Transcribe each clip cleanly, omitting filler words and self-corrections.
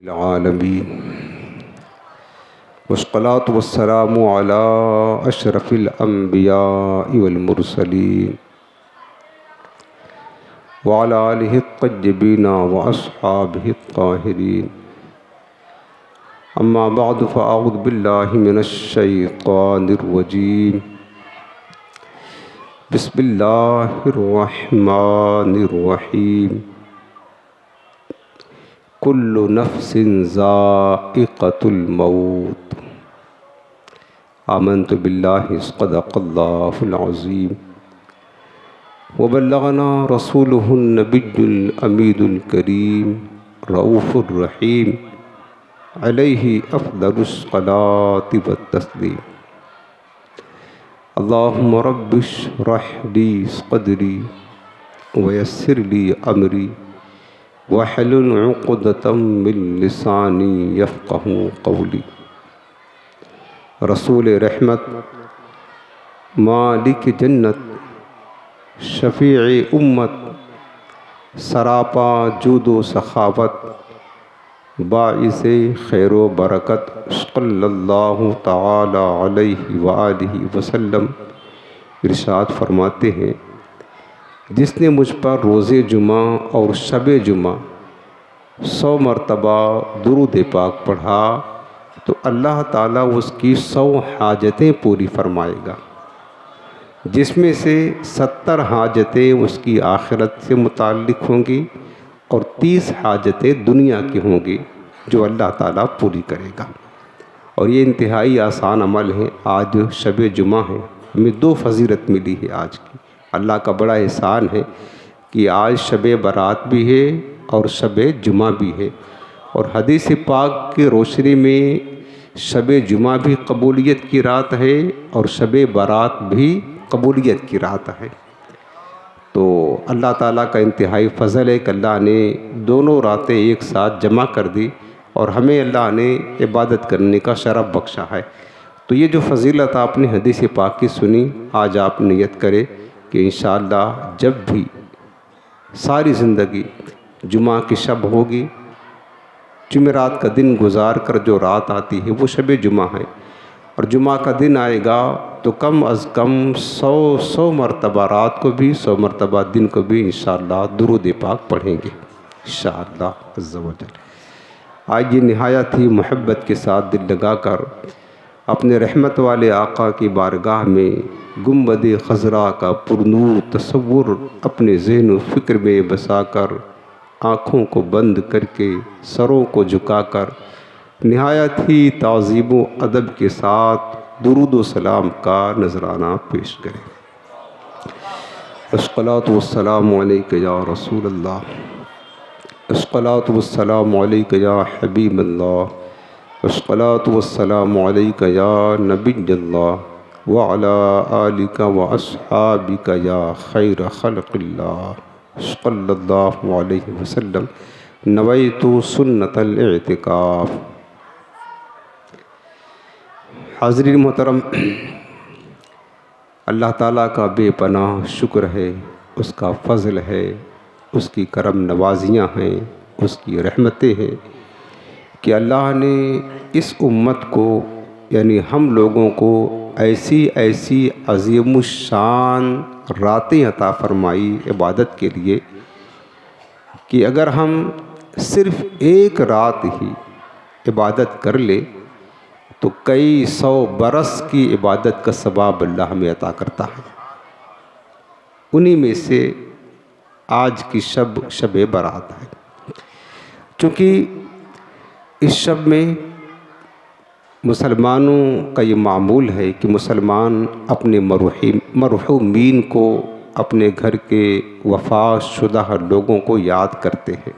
आलमीन वस्सलातु वस्सलामु अला अशरफिल अंबिया वल मुरसलीन व अला आलिहि तय्यबीन व अस्हाबिहि ताहिरीन। अम्मा बअद फ़अऊज़ु बिल्लाहि मिनश शैतानिर रजीम। बिस्मिल्लाहिर रहमानिर रहीम। कुल्लु नफ्सिन ज़ाइक़तुल मौत। आमन्तु बिल्लाहि सदक़ल्लाहुल अज़ीम व बल्लगना रसूलुहुन नबियुल अमीनुल करीम रऊफ़ुर रहीम अलैहि अफ़दलुस सलाति वत तस्लीम। अल्लाहुम्मा रब्बिश्रह ली सदरी व यस्सिर ली अमरी वहलुल उक़दतम मिन लिसानी यफ़क़हू क़ौली। रसूल रहमत, मालिक जन्नत, शफ़ीए उम्मत, सरापा जूदो सखावत, बाइसे खैर व बरकत सल्लल्लाहु तआला अलैहि व आलिहि वसल्लम इरशाद फरमाते हैं, जिसने मुझ पर रोज़े जुमा और शब जुमा 100 मरतबा दुरूद पाक पढ़ा तो अल्लाह ताला उसकी 100 हाजतें पूरी फरमाएगा, जिसमें से 70 हाजतें उसकी आखिरत से मुताल्लिक़ होंगी और 30 हाजतें दुनिया की होंगी जो अल्लाह ताला पूरी करेगा। और ये इंतहाई आसान अमल है। आज शब जुमा है, हमें 2 फजीलत मिली है आज की। अल्लाह का बड़ा एहसान है कि आज शब बारात भी है और शब जुमा भी है। और हदीस पाक की रोशनी में शब जुमा भी कबूलियत की रात है और शब बारात भी कबूलियत की रात है। तो अल्लाह ताला का इंतहाई फ़ज़ल है कि अल्लाह ने दोनों रातें एक साथ जमा कर दी और हमें अल्लाह ने इबादत करने का शरफ़ बख्शा है। तो ये जो फ़जीलत आपने हदीस पाक की सुनी, आज आप नियत करें कि इंशाअल्लाह जब भी सारी ज़िंदगी जुमा की शब होगी, जुमेरात का दिन गुजार कर जो रात आती है वो शब जुमा है, और जुमा का दिन आएगा तो कम अज़ कम 100 मरतबा रात को भी 100 मरतबा दिन को भी इंशाअल्लाह दुरूद पाक पढ़ेंगे इंशाअल्लाह अज़्ज़ा व जल। आज ये निहायत ही मोहब्बत के साथ दिल लगा कर अपने रहमत वाले आका की बारगाह में गुंबद खज़रा का पुरनूर तसव्वुर अपने ज़हन व फ़िक्र में बसा कर, आँखों को बंद करके सरों को झुकाकर निहायत ही ताज़ीब व अदब के साथ दुरूद व सलाम का नजराना पेश करें। अस्सलातु वस्सलामु अलैका या रसूल अल्लाह, अस्सलातु वस्सलामु अलैका या हबीब अल्लाह, अस्सलातु वस्सलामु अलैका या नबी अल्लाह व अला आलिका व अस्हाबिका या खैर खल्क़िल्लाह सल्लल्लाहु अलैहि वसल्लम। नवैतु सुन्नतल इतिकाफ़। हाज़रीन मोहतरम, अल्लाह ताला का बेपनाह शुक्र है, उसका फ़ज़ल है, उसकी करम नवाजियाँ हैं, उसकी रहमतें हैं कि अल्लाह ने इस उम्मत को यानी हम लोगों को ऐसी ऐसी अज़ीमुश्शान रातें अता फ़रमाई इबादत के लिए कि अगर हम सिर्फ़ एक रात ही इबादत कर ले तो कई 100 बरस की इबादत का सवाब अल्लाह हमें अता करता है। उन्हीं में से आज की शब बारात है। चूँकि इस शब में मुसलमानों का ये मामूल है कि मुसलमान अपने मरहूमीन को, अपने घर के वफ़ात शुदा लोगों को याद करते हैं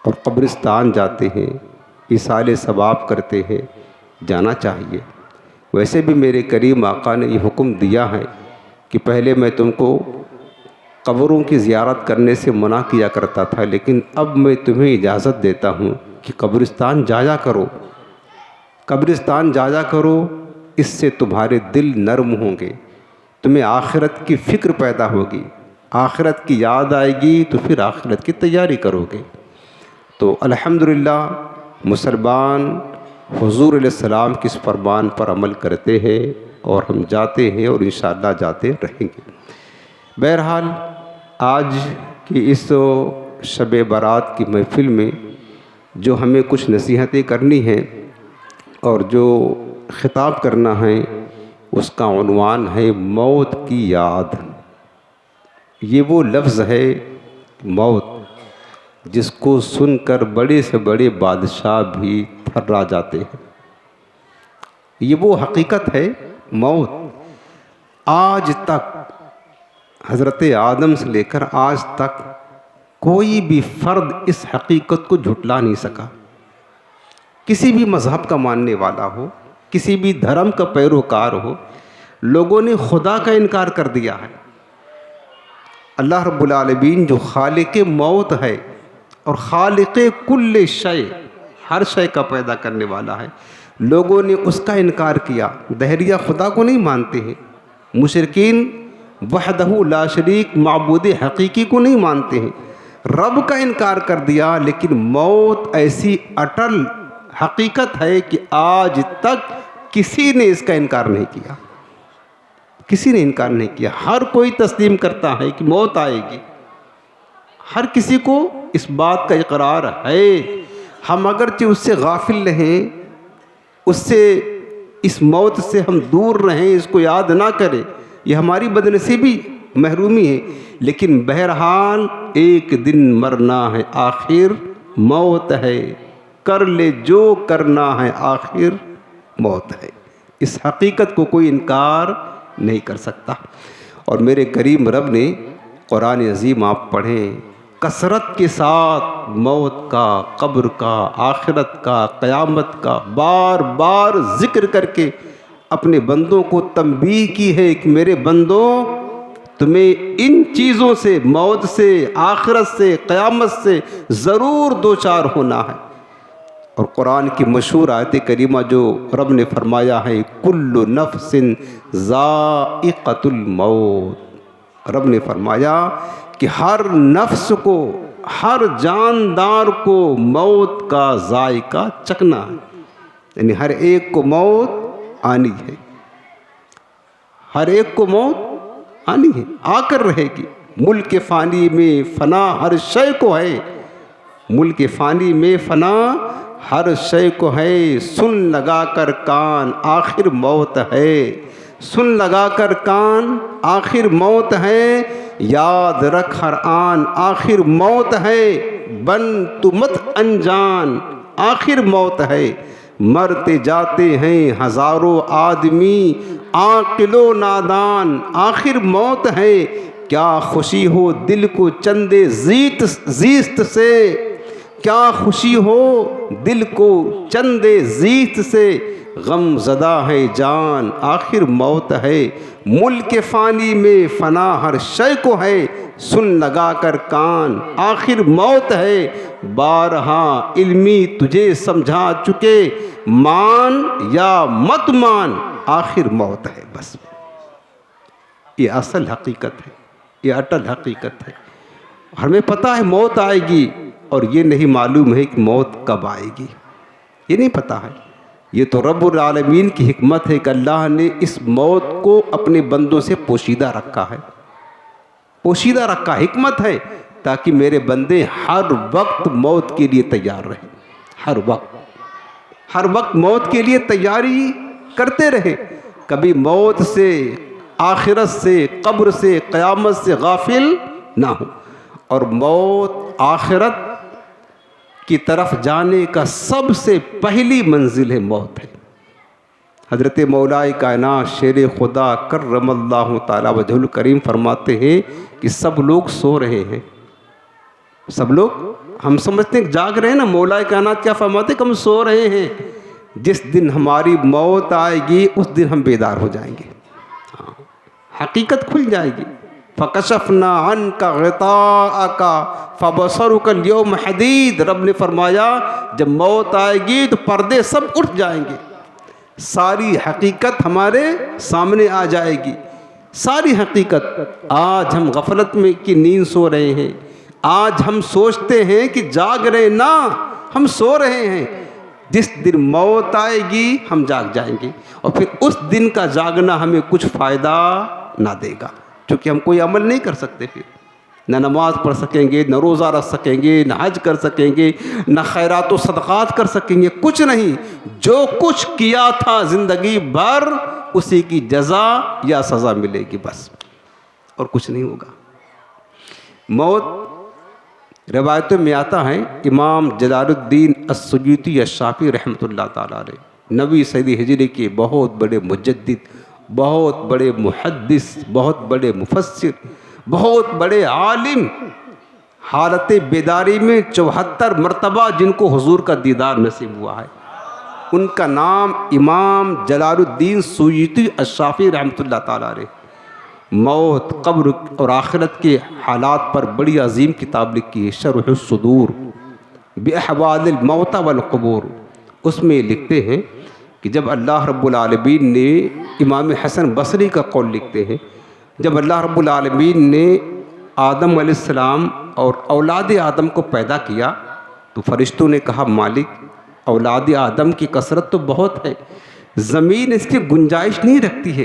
और कब्रिस्तान जाते हैं, इसाले सवाब करते हैं। जाना चाहिए। वैसे भी मेरे करीम आका ने ये हुक्म दिया है कि पहले मैं तुमको कब्रों की ज़ियारत करने से मना किया करता था, लेकिन अब मैं तुम्हें इजाज़त देता हूँ कि कब्रिस्तान जाया करो, कब्रिस्तान जाया करो। इससे तुम्हारे दिल नरम होंगे, तुम्हें आखिरत की फ़िक्र पैदा होगी, आखिरत की याद आएगी तो फिर आखिरत की तैयारी करोगे। तो तो अल्हम्दुलिल्लाह मुसलमान हुज़ूर अलैहिस्सलाम के इस फरमान पर अमल करते हैं और हम जाते हैं और इंशाअल्लाह जाते रहेंगे। बहरहाल आज की इस शब बारात की महफ़िल में जो हमें कुछ नसीहतें करनी हैं और जो ख़िताब करना है उसका उन्वान है मौत की याद। ये वो लफ्ज़ है मौत जिसको सुनकर बड़े से बड़े बादशाह भी थर्रा जाते हैं। ये वो हकीकत है मौत। आज तक हज़रत आदम से लेकर आज तक कोई भी फ़र्द इस हकीकत को झुटला नहीं सका। किसी भी मज़हब का मानने वाला हो, किसी भी धर्म का पैरोकार हो, लोगों ने खुदा का इनकार कर दिया है। अल्लाह रब्बुल आलमीन जो खालिक़ मौत है और खालिक़ कुल्ल शय, हर शय का पैदा करने वाला है, लोगों ने उसका इनकार किया। दहरिया खुदा को नहीं मानते हैं, मुशरिकीन वहदहू ला शरीक माबूद हकीकी को नहीं मानते हैं, रब का इनकार कर दिया। लेकिन मौत ऐसी अटल हकीकत है कि आज तक किसी ने इसका इनकार नहीं किया, किसी ने इनकार नहीं किया। हर कोई तस्लीम करता है कि मौत आएगी, हर किसी को इस बात का इकरार है। हम अगरचे उससे गाफिल रहें, उससे इस मौत से हम दूर रहें, इसको याद ना करें, यह हमारी बदनसीबी महरूमी है। लेकिन बहरहाल एक दिन मरना है, आखिर मौत है, कर ले जो करना है, आखिर मौत है। इस हकीकत को कोई इनकार नहीं कर सकता। और मेरे करीम रब ने कुरान अज़ीम आप पढ़ें, कसरत के साथ मौत का, कब्र का, आखिरत का, क़यामत का बार बार ज़िक्र करके अपने बंदों को तंबीह की है कि मेरे बंदों, तुम्हें इन चीज़ों से, मौत से, आखिरत से, क़यामत से ज़रूर दो चार होना है। और कुरान की मशहूर आयत करीमा जो रब ने फरमाया है, कुल्लु नफ्सिन ज़ाइक़तुल मौत। रब ने फरमाया कि हर नफ्स को, हर जानदार को मौत का जायका चखना है, यानी हर एक को मौत आनी है, हर एक को मौत आनी है, आकर रहेगी। मुल्क फ़ानी में फ़ना हर शय को है, मुल्क फ़ानी में फ़ना हर शय को है। सुन लगा कर कान, आखिर मौत है, सुन लगा कर कान, आखिर मौत है। याद रख हर आन, आखिर मौत है। बन तू मत अनजान, आखिर मौत है। मरते जाते हैं हज़ारों आदमी, आक़िलो नादान, आखिर मौत है। क्या खुशी हो दिल को चंदे ज़ीस्त से, क्या खुशी हो दिल को चंदे ज़ीत से। गम ज़दा है जान, आखिर मौत है। मुल्क फ़ानी में फ़ना हर शय को है। सुन लगा कर कान, आखिर मौत है। बारहा इल्मी तुझे समझा चुके, मान या मत मान, आखिर मौत है। बस ये असल हकीकत है, ये अटल हकीकत है। हमें पता है मौत आएगी, और ये नहीं मालूम है कि मौत कब आएगी, ये नहीं पता है। ये तो रब्बुल आलमीन की हिकमत है कि अल्लाह ने इस मौत को अपने बंदों से पोशीदा रखा है, पोशीदा रखा, हिकमत है, ताकि मेरे बंदे हर वक्त मौत के लिए तैयार रहें, हर वक्त मौत के लिए तैयारी करते रहे। कभी मौत से, आखिरत से, कब्र से, क़यामत से गाफिल ना हो। और मौत आखिरत की तरफ जाने का सबसे पहली मंजिल है, मौत है। हज़रत मौलाए कायनात शेर खुदा कर्रमल्लाहु ताला वजहुल करीम फरमाते हैं कि सब लोग सो रहे हैं, सब लोग, हम समझते हैं जाग रहे हैं ना, मौलाए कायनात क्या फरमाते हैं कि हम सो रहे हैं। जिस दिन हमारी मौत आएगी उस दिन हम बेदार हो जाएंगे, हाँ, हकीकत खुल जाएगी। फ़कशफ़ना अन्का ग़िताअका फ़बसरुका अल-यौम हदीद। रब ने फरमाया जब मौत आएगी तो पर्दे सब उठ जाएंगे, सारी हकीकत हमारे सामने आ जाएगी, सारी हकीकत। आज हम गफलत में की नींद सो रहे हैं, आज हम सोचते हैं कि जाग रहे ना, हम सो रहे हैं। जिस दिन मौत आएगी हम जाग जाएंगे और फिर उस दिन का जागना हमें कुछ फ़ायदा ना देगा, क्योंकि हम कोई अमल नहीं कर सकते। फिर न नमाज पढ़ सकेंगे, न रोज़ा रख सकेंगे, न हज कर सकेंगे, न खैरात व सदक़ात कर सकेंगे, कुछ नहीं। जो कुछ किया था ज़िंदगी भर उसी की जज़ा या सज़ा मिलेगी बस, और कुछ नहीं होगा। मौत रिवायतों में आता है, इमाम जलालुद्दीन अस्सुयूती अश्शाफ़ी रहमतुल्लाह ताला अलैह, नबी सदी हिजरी के बहुत बड़े मुजद्दिद, बहुत बड़े मुहद्दिस, बहुत बड़े मुफस्सिर, बहुत बड़े आलिम, हालत बेदारी में 74 मरतबा जिनको हुजूर का दीदार नसीब हुआ है, उनका नाम इमाम जलालुद्दीन सुयूती अश्शाफ़ी रहमतुल्लाह ताला अलैह मौत, कब्र और आखिरत के हालात पर बड़ी अजीम किताब लिखी है, शरह सुदूर बिअहवालिल मौत वल क़ुबूर। उसमें लिखते हैं कि जब अल्लाह रब्बुल आलमीन ने, इमाम हसन बसरी का कौल लिखते हैं, जब अल्लाह रब्बुल आलमीन ने आदम अलैहिस्सलाम और औलाद आदम को पैदा किया तो फरिश्तों ने कहा, मालिक औलाद आदम की कसरत तो बहुत है, ज़मीन इसकी गुंजाइश नहीं रखती है,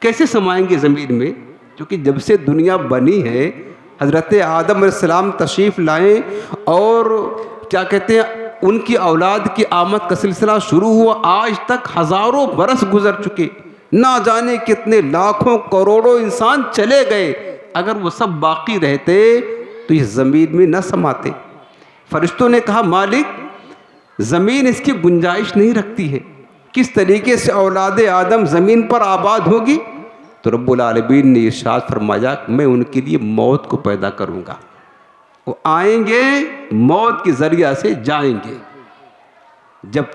कैसे समाएंगे ज़मीन में? क्योंकि जब से दुनिया बनी है हज़रत आदम अलैहिस्सलाम तशरीफ़ लाए और क्या कहते हैं उनकी औलाद की आमद का सिलसिला शुरू हुआ, आज तक हज़ारों बरस गुजर चुके, ना जाने कितने लाखों करोड़ों इंसान चले गए, अगर वो सब बाकी रहते तो इस ज़मीन में न समाते। फरिश्तों ने कहा, मालिक ज़मीन इसकी गुंजाइश नहीं रखती है, किस तरीके से औलाद आदम ज़मीन पर आबाद होगी? तो रब्बुल आलमीन ने इरशाद फरमाया, मैं उनके लिए मौत को पैदा करूँगा, वो आएंगे मौत के ज़रिया से जाएंगे। जब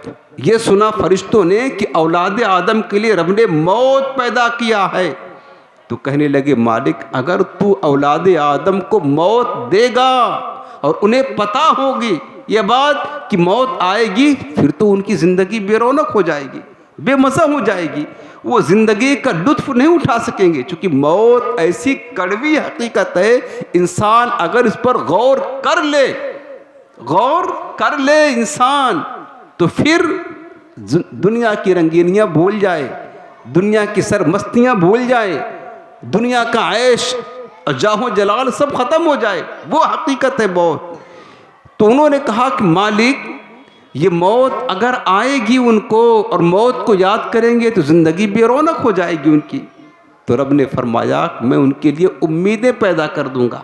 ये सुना फरिश्तों ने कि औलाद आदम के लिए रब ने मौत पैदा किया है तो कहने लगे, मालिक अगर तू औलाद आदम को मौत देगा और उन्हें पता होगी ये बात कि मौत आएगी, फिर तो उनकी ज़िंदगी बेरौनक हो जाएगी, बेमज़ा हो जाएगी, वो ज़िंदगी का लुत्फ़ नहीं उठा सकेंगे। क्योंकि मौत ऐसी कड़वी हकीकत है, इंसान अगर इस पर गौर कर ले इंसान, तो फिर दुनिया की रंगीनियाँ भूल जाए, दुनिया की सरमस्तियाँ भूल जाए, दुनिया का ऐश और जाहो जलाल सब ख़त्म हो जाए, वो हकीकत है मौत। तो उन्होंने कहा कि मालिक ये मौत अगर आएगी उनको और मौत को याद करेंगे तो ज़िंदगी बेरौनक हो जाएगी उनकी। तो रब ने फरमाया, मैं उनके लिए उम्मीदें पैदा कर दूंगा,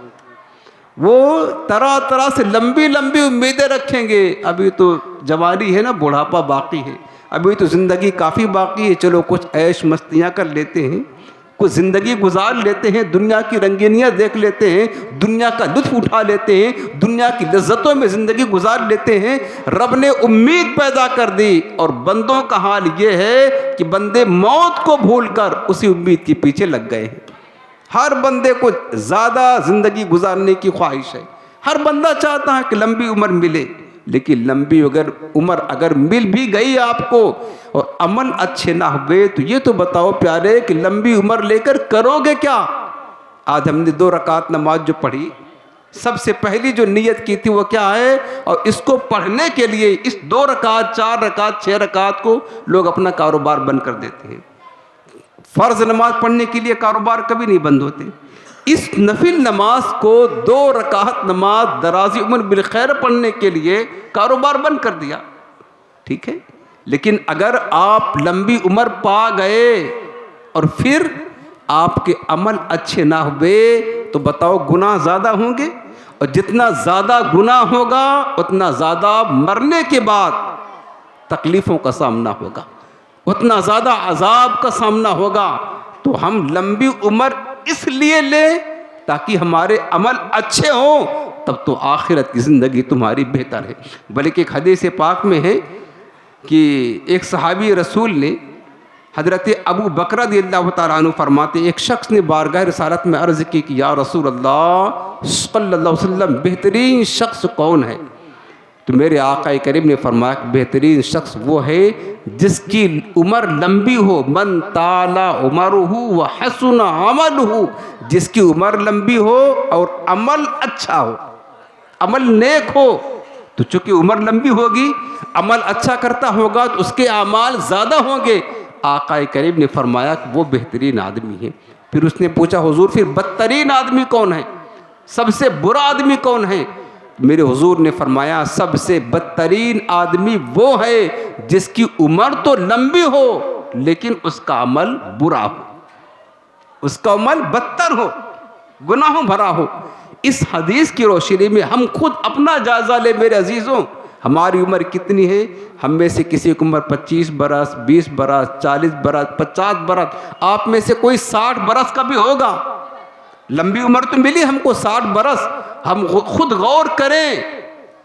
वो तरह तरह से लंबी लंबी उम्मीदें रखेंगे। अभी तो जवानी है ना, बुढ़ापा बाकी है, अभी तो ज़िंदगी काफ़ी बाकी है, चलो कुछ ऐश मस्तियाँ कर लेते हैं, कुछ ज़िंदगी गुजार लेते हैं, दुनिया की रंगीनियाँ देख लेते हैं, दुनिया का लुत्फ़ उठा लेते हैं, दुनिया की लज्जतों में ज़िंदगी गुजार लेते हैं। रब ने उम्मीद पैदा कर दी और बंदों का हाल ये है कि बंदे मौत को भूलकर उसी उम्मीद के पीछे लग गए हैं। हर बंदे को ज़्यादा ज़िंदगी गुजारने की ख्वाहिश है, हर बंदा चाहता है कि लंबी उम्र मिले, लेकिन लंबी उम्र अगर मिल भी गई आपको और अमल अच्छे ना हुए तो ये तो बताओ प्यारे कि लंबी उम्र लेकर करोगे क्या? आज हमने 2 रकात नमाज जो पढ़ी, सबसे पहली जो नियत की थी वो क्या है? और इसको पढ़ने के लिए इस 2 रकात 4 रकात 6 रकात को लोग अपना कारोबार बंद कर देते हैं। फ़र्ज़ नमाज पढ़ने के लिए कारोबार कभी नहीं बंद होते। इस नफिल नमाज को 2 रकात नमाज दराजी उम्र बिलखैर पढ़ने के लिए कारोबार बंद कर दिया, ठीक है। लेकिन अगर आप लंबी उम्र पा गए और फिर आपके अमल अच्छे ना हुए तो बताओ गुनाह ज़्यादा होंगे, और जितना ज़्यादा गुनाह होगा उतना ज़्यादा मरने के बाद तकलीफ़ों का सामना होगा, उतना ज़्यादा अजाब का सामना होगा। तो हम लंबी उम्र इसलिए ले ताकि हमारे अमल अच्छे हों, तब तो आखिरत की ज़िंदगी तुम्हारी बेहतर है। बल्कि एक हदीस पाक में है कि एक सहाबी रसूल ने, हज़रत अबू बकर रज़ियल्लाहु तआला अन्हु फरमाते, एक शख्स ने बारगाह रिसालत में अर्ज़ की कि या रसूल अल्लाह सल्लल्लाहु अलैहि वसल्लम बेहतरीन शख्स कौन है? तो मेरे आका करीम ने फरमाया कि बेहतरीन शख्स वो है जिसकी उम्र लंबी हो, मन ताला उमरुहु व हसुन अमलुहु, जिसकी उम्र लंबी हो और अमल अच्छा हो। अमल नेक हो तो चूंकि उम्र लंबी होगी, अमल अच्छा करता होगा तो उसके अमाल ज़्यादा होंगे। आका करीम ने फरमाया कि वो बेहतरीन आदमी है। फिर उसने पूछा हुजूर फिर बदतरीन आदमी कौन है, सबसे बुरा आदमी कौन है? मेरे हुजूर ने फरमाया सबसे बदतरीन आदमी वो है जिसकी उम्र तो लंबी हो लेकिन उसका अमल बुरा हो, उसका अमल बदतर हो, गुनाहों भरा हो। इस हदीस की रोशनी में हम खुद अपना जायजा ले मेरे अजीज़ों, हमारी उम्र कितनी है? हम में से किसी की उम्र 25 बरस, 20 बरस, 40 बरस, 50 बरस, आप में से कोई 60 बरस का भी होगा। लंबी उम्र तो मिली हमको 60 बरस। हम खुद गौर करें,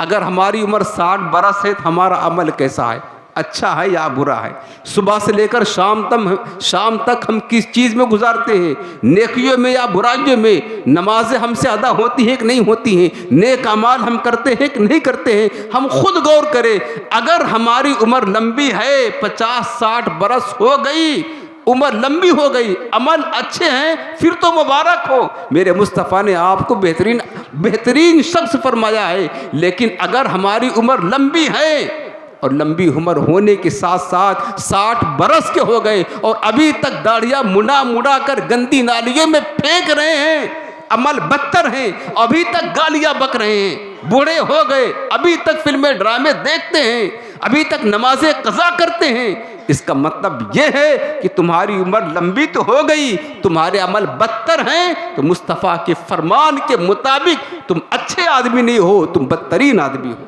अगर हमारी उम्र 60 बरस है तो हमारा अमल कैसा है, अच्छा है या बुरा है? सुबह से लेकर शाम तक हम किस चीज़ में गुजारते हैं, नेकियों में या बुराइयों में? नमाजें हमसे अदा होती हैं कि नहीं होती हैं? नेक अमाल हम करते हैं कि नहीं करते हैं? हम खुद गौर करें। अगर हमारी उम्र लंबी है, 50-60 बरस हो गई, उम्र लंबी हो गई, अमल अच्छे हैं, फिर तो मुबारक हो, मेरे मुस्तफ़ा ने आपको बेहतरीन शख्स फरमाया है। लेकिन अगर हमारी उम्र लंबी है और लंबी उम्र होने के साथ साथ 60 बरस के हो गए और अभी तक दाढ़ियाँ मुड़ा कर गंदी नालियों में फेंक रहे हैं, अमल बदतर हैं, अभी तक गालियाँ बक रहे हैं, बूढ़े हो गए, अभी तक फिल्में ड्रामे देखते हैं, अभी तक नमाजें कज़ा करते हैं, इसका मतलब यह है कि तुम्हारी उम्र लंबी तो हो गई, तुम्हारे अमल बदतर हैं, तो मुस्तफ़ा के फरमान के मुताबिक तुम अच्छे आदमी नहीं हो, तुम बदतरीन आदमी हो।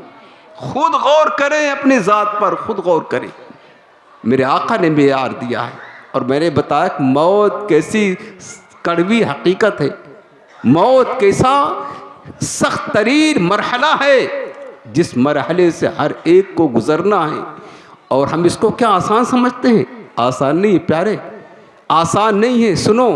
खुद गौर करें अपनी ज़ात पर, खुद गौर करें। मेरे आका ने मेयार दिया है और मैंने बताया कि मौत कैसी कड़वी हकीकत है, मौत कैसा सख्त तरीन मरहला है जिस मरहले से हर एक को गुजरना है। और हम इसको क्या आसान समझते हैं? आसान नहीं है प्यारे, आसान नहीं है। सुनो,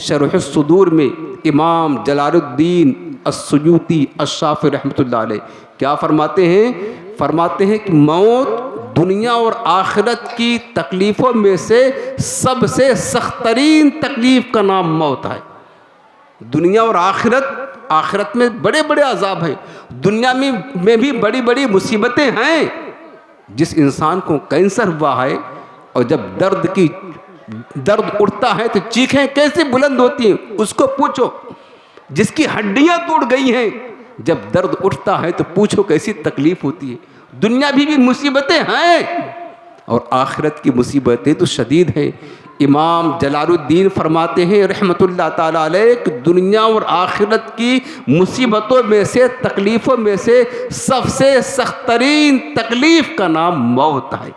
शरह सुदूर में इमाम जलालुद्दीन अस्सुयूती अश्शाफ़ी रहमतुल्लाह अलैह क्या फरमाते हैं? फरमाते हैं कि मौत दुनिया और आखिरत की तकलीफ़ों में से सबसे सख्त तरीन तकलीफ़ का नाम मौत है। दुनिया और आखिरत में बड़े बड़े अजाब हैं, दुनिया में भी बड़ी बड़ी मुसीबतें हैं। जिस इंसान को कैंसर हुआ है और जब दर्द उठता है तो चीखें कैसे बुलंद होती हैं, उसको पूछो। जिसकी हड्डियां टूट गई हैं, जब दर्द उठता है तो पूछो कैसी तकलीफ होती है। दुनिया भी मुसीबतें हैं और आखिरत की मुसीबतें तो शदीद हैं। इमाम जलालुद्दीन फरमाते हैं रहमतुल्लाह ताला अलैह कि दुनिया और आखिरत की मुसीबतों में से, तकलीफ़ों में से सबसे सख्त तरीन तकलीफ़ का नाम मौत है।